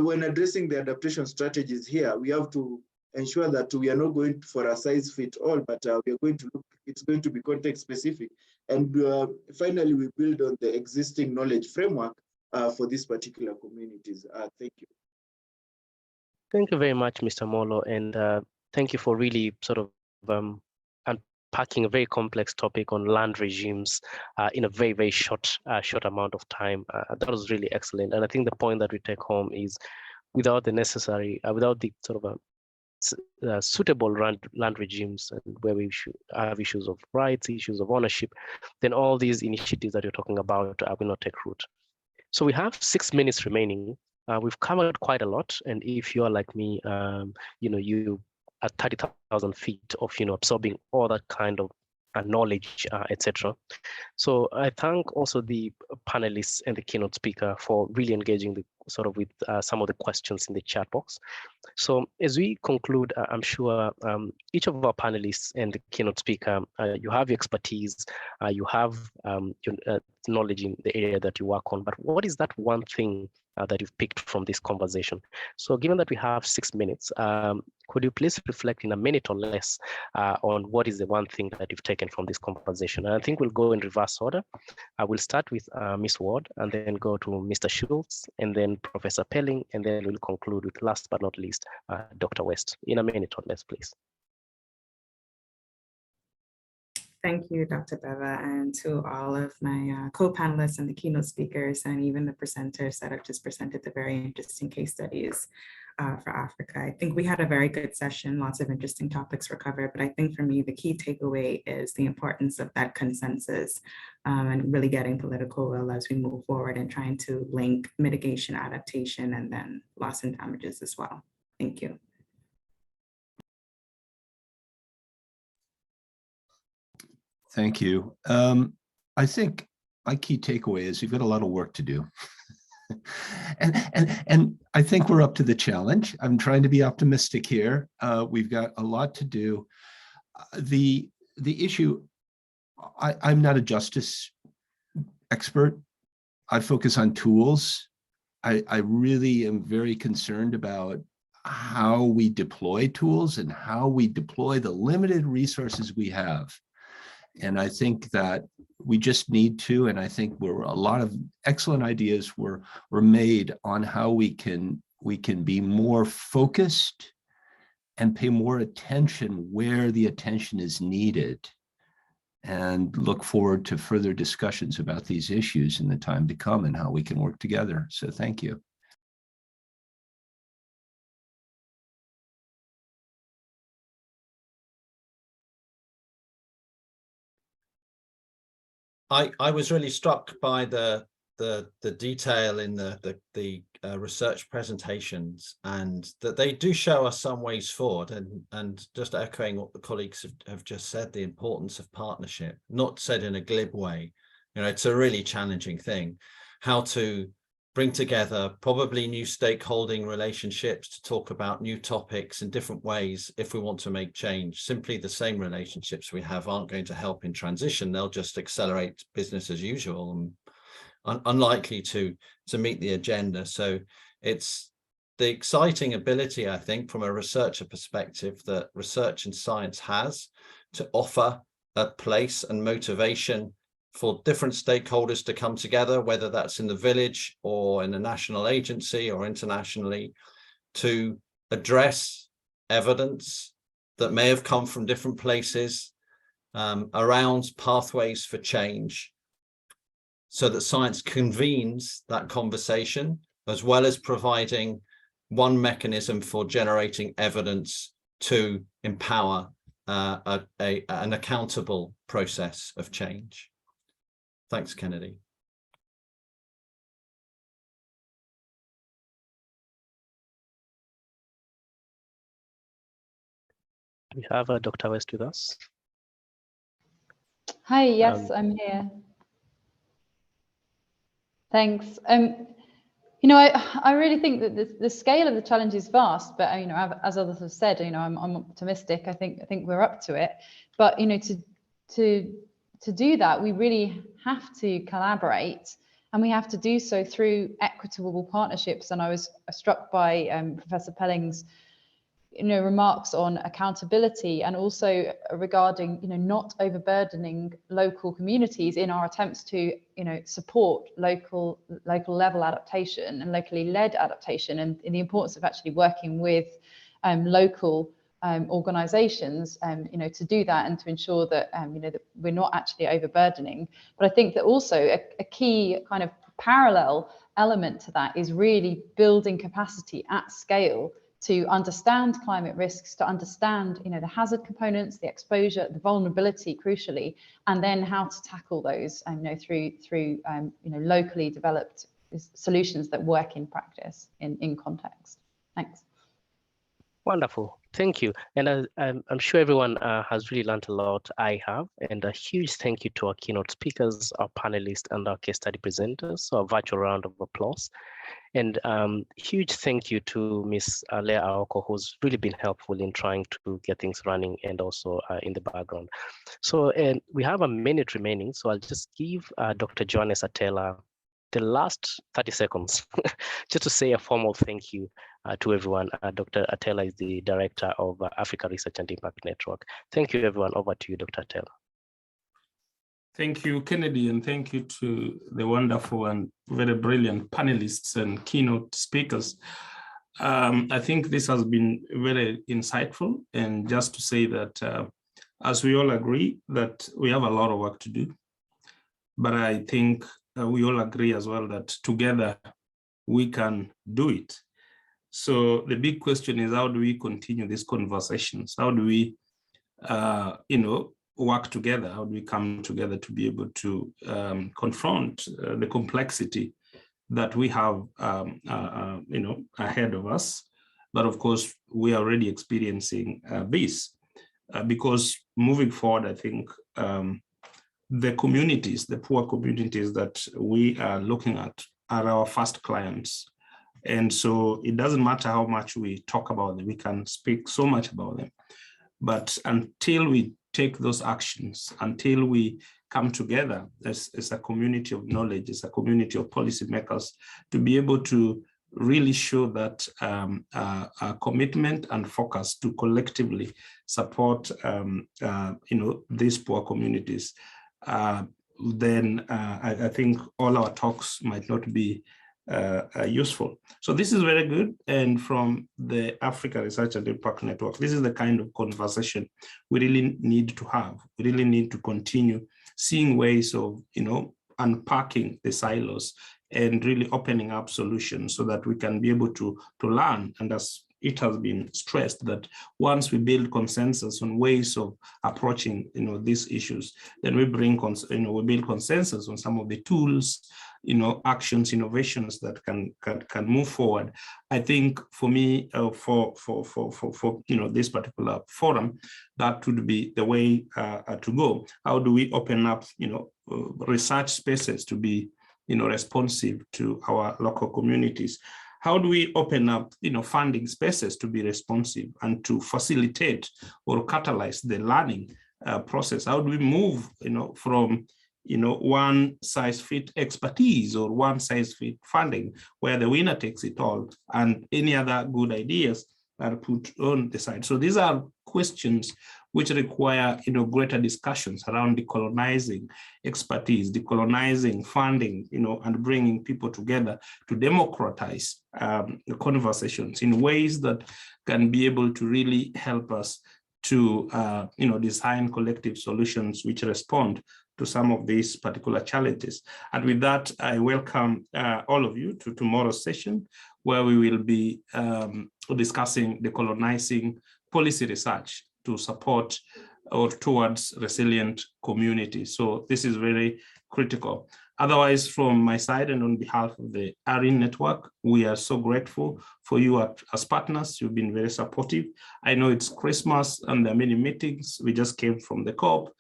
when addressing the adaptation strategies here, we have to ensure that we are not going for a size fit all, but we are going to look, it's going to be context specific. And finally, we build on the existing knowledge framework for these particular communities. Thank you. Thank you very much, Mr. Molo, and thank you for really sort of unpacking a very complex topic on land regimes in a very, very short amount of time. That was really excellent. And I think the point that we take home is without the necessary, without the sort of suitable land regimes, and where we should have issues of rights, issues of ownership, then all these initiatives that you're talking about will not take root. So we have 6 minutes remaining. We've covered quite a lot, and if you are like me, you at 30,000 feet of absorbing all that kind of knowledge, etc. So I thank also the panelists and the keynote speaker for really engaging with some of the questions in the chat box. So as we conclude, I'm sure each of our panelists and the keynote speaker, you have your expertise, you have your knowledge in the area that you work on, but what is that one thing that you've picked from this conversation? So given that we have 6 minutes, could you please reflect in a minute or less on what is the one thing that you've taken from this conversation? And I think we'll go in reverse order. I will start with Ms. Ward, and then go to Mr. Schultz, and then Professor Pelling, and then we'll conclude with, last but not least, Dr. West. In a minute or less, please. Thank you, Dr. Beva, and to all of my co-panelists and the keynote speakers, and even the presenters that have just presented the very interesting case studies for Africa. I think we had a very good session, lots of interesting topics were covered, but I think for me, the key takeaway is the importance of that consensus and really getting political will as we move forward and trying to link mitigation, adaptation, and then loss and damages as well. Thank you. Thank you. I think my key takeaway is you've got a lot of work to do. and I think we're up to the challenge. I'm trying to be optimistic here. We've got a lot to do. The issue, I'm not a justice expert. I focus on tools. I really am very concerned about how we deploy tools and how we deploy the limited resources we have. And I think that we just need to, and I think a lot of excellent ideas were made on how we can be more focused and pay more attention where the attention is needed, and look forward to further discussions about these issues in the time to come and how we can work together. So thank you. I was really struck by the detail in the research presentations, and that they do show us some ways forward, and just echoing what the colleagues have just said, the importance of partnership, not said in a glib way. It's a really challenging thing, how to bring together probably new stakeholding relationships to talk about new topics in different ways if we want to make change. Simply the same relationships we have aren't going to help in transition. They'll just accelerate business as usual and unlikely to meet the agenda. So it's the exciting ability, I think, from a researcher perspective that research and science has to offer a place and motivation for different stakeholders to come together, whether that's in the village or in a national agency or internationally, to address evidence that may have come from different places around pathways for change, so that science convenes that conversation, as well as providing one mechanism for generating evidence to empower an accountable process of change. Thanks, Kennedy. We have Dr. West with us. Hi, yes, I'm here. Thanks. You know, I really think that the scale of the challenge is vast, but you know, as others have said, you know, I'm optimistic. I think we're up to it. But you know, to do that, we really have to collaborate, and we have to do so through equitable partnerships. And I was struck by Professor Pelling's, you know, remarks on accountability, and also regarding, you know, not overburdening local communities in our attempts to, you know, support local level adaptation and locally led adaptation, and the importance of actually working with local organizations, you know, to do that and to ensure that, you know, that we're not actually overburdening. But I think that also a key kind of parallel element to that is really building capacity at scale to understand climate risks, to understand, you know, the hazard components, the exposure, the vulnerability, crucially, and then how to tackle those, you know, through you know, locally developed solutions that work in practice in context. Thanks. Wonderful, thank you. And I'm sure everyone has really learned a lot. I have, and a huge thank you to our keynote speakers, our panelists, and our case study presenters. So a virtual round of applause. And huge thank you to Ms. Leah Aoko, who's really been helpful in trying to get things running and also in the background. So we have a minute remaining, so I'll just give Dr. Johannes Atela the last 30 seconds just to say a formal thank you to everyone. Dr. Atela is the director of Africa Research and Impact Network. Thank you, everyone. Over to you, Dr. Atela. Thank you, Kennedy, and thank you to the wonderful and very brilliant panelists and keynote speakers. I think this has been very insightful, and just to say that as we all agree that we have a lot of work to do, but I think we all agree as well that together we can do it. So the big question is, how do we continue these conversations? How do we, you know, work together? How do we come together to be able to confront the complexity that we have, you know, ahead of us? But of course, we are already experiencing this because moving forward, I think the communities, the poor communities that we are looking at are our first clients. And so it doesn't matter how much we talk about them, we can speak so much about them. But until we take those actions, until we come together as a community of knowledge, as a community of policymakers, to be able to really show that commitment and focus to collectively support you know, these poor communities, then I think all our talks might not be useful. So this is very good. And from the Africa Research and Impact Network, this is the kind of conversation we really need to have. We really need to continue seeing ways of, you know, unpacking the silos and really opening up solutions so that we can be able to learn. And as it has been stressed, that once we build consensus on ways of approaching, you know, these issues, then we bring, you know, we build consensus on some of the tools, you know, actions, innovations that can move forward. I think for me, for you know, this particular forum, that would be the way to go. How do we open up, you know, research spaces to be responsive to our local communities. How do we open up, funding spaces to be responsive and to facilitate or catalyze the learning process? How do we move, from, one size fit expertise or one size fit funding, where the winner takes it all and any other good ideas are put on the side? So these are questions which require, greater discussions around decolonizing expertise, decolonizing funding, and bringing people together to democratize the conversations in ways that can be able to really help us to, design collective solutions which respond to some of these particular challenges. And with that, I welcome all of you to tomorrow's session, where we will be discussing decolonizing policy research to support or towards resilient communities. So this is very critical. Otherwise, from my side and on behalf of the ARIN network, we are so grateful for you as partners. You've been very supportive. I know it's Christmas and there are many meetings. We just came from the COP,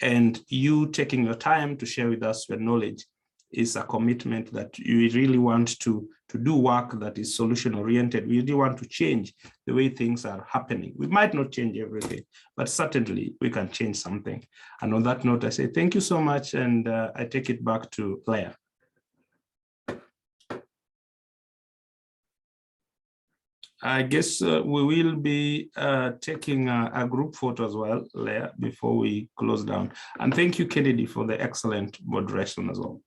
and you taking your time to share with us your knowledge is a commitment that you really want to do work that is solution oriented. We really want to change the way things are happening. We might not change everything, but certainly we can change something. And on that note, I say thank you so much, and I take it back to Leah. I guess we will be taking a group photo as well, Leah, before we close down. And thank you, Kennedy, for the excellent moderation as well.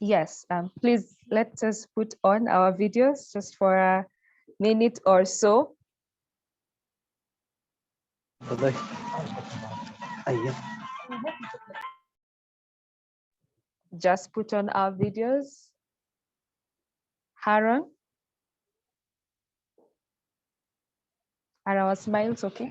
Yes, please let us put on our videos just for a minute or so. Just put on our videos. Aaron? Are our smiles okay?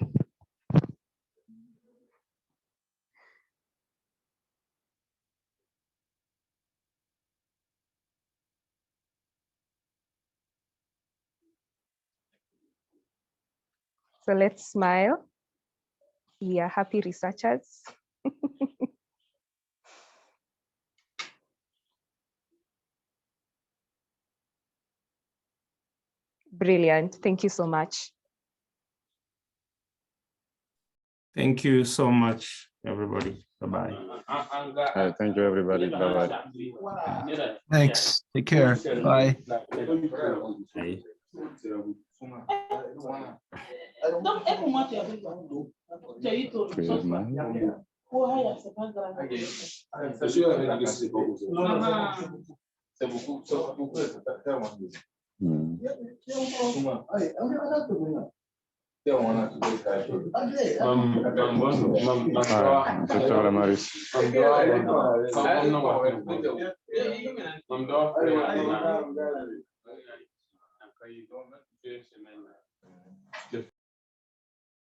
So let's smile. We are happy researchers. Brilliant. Thank you so much. Thank you so much, everybody. Bye-bye. Thank you, everybody. Bye-bye. Thanks. Take care. Bye. Bye.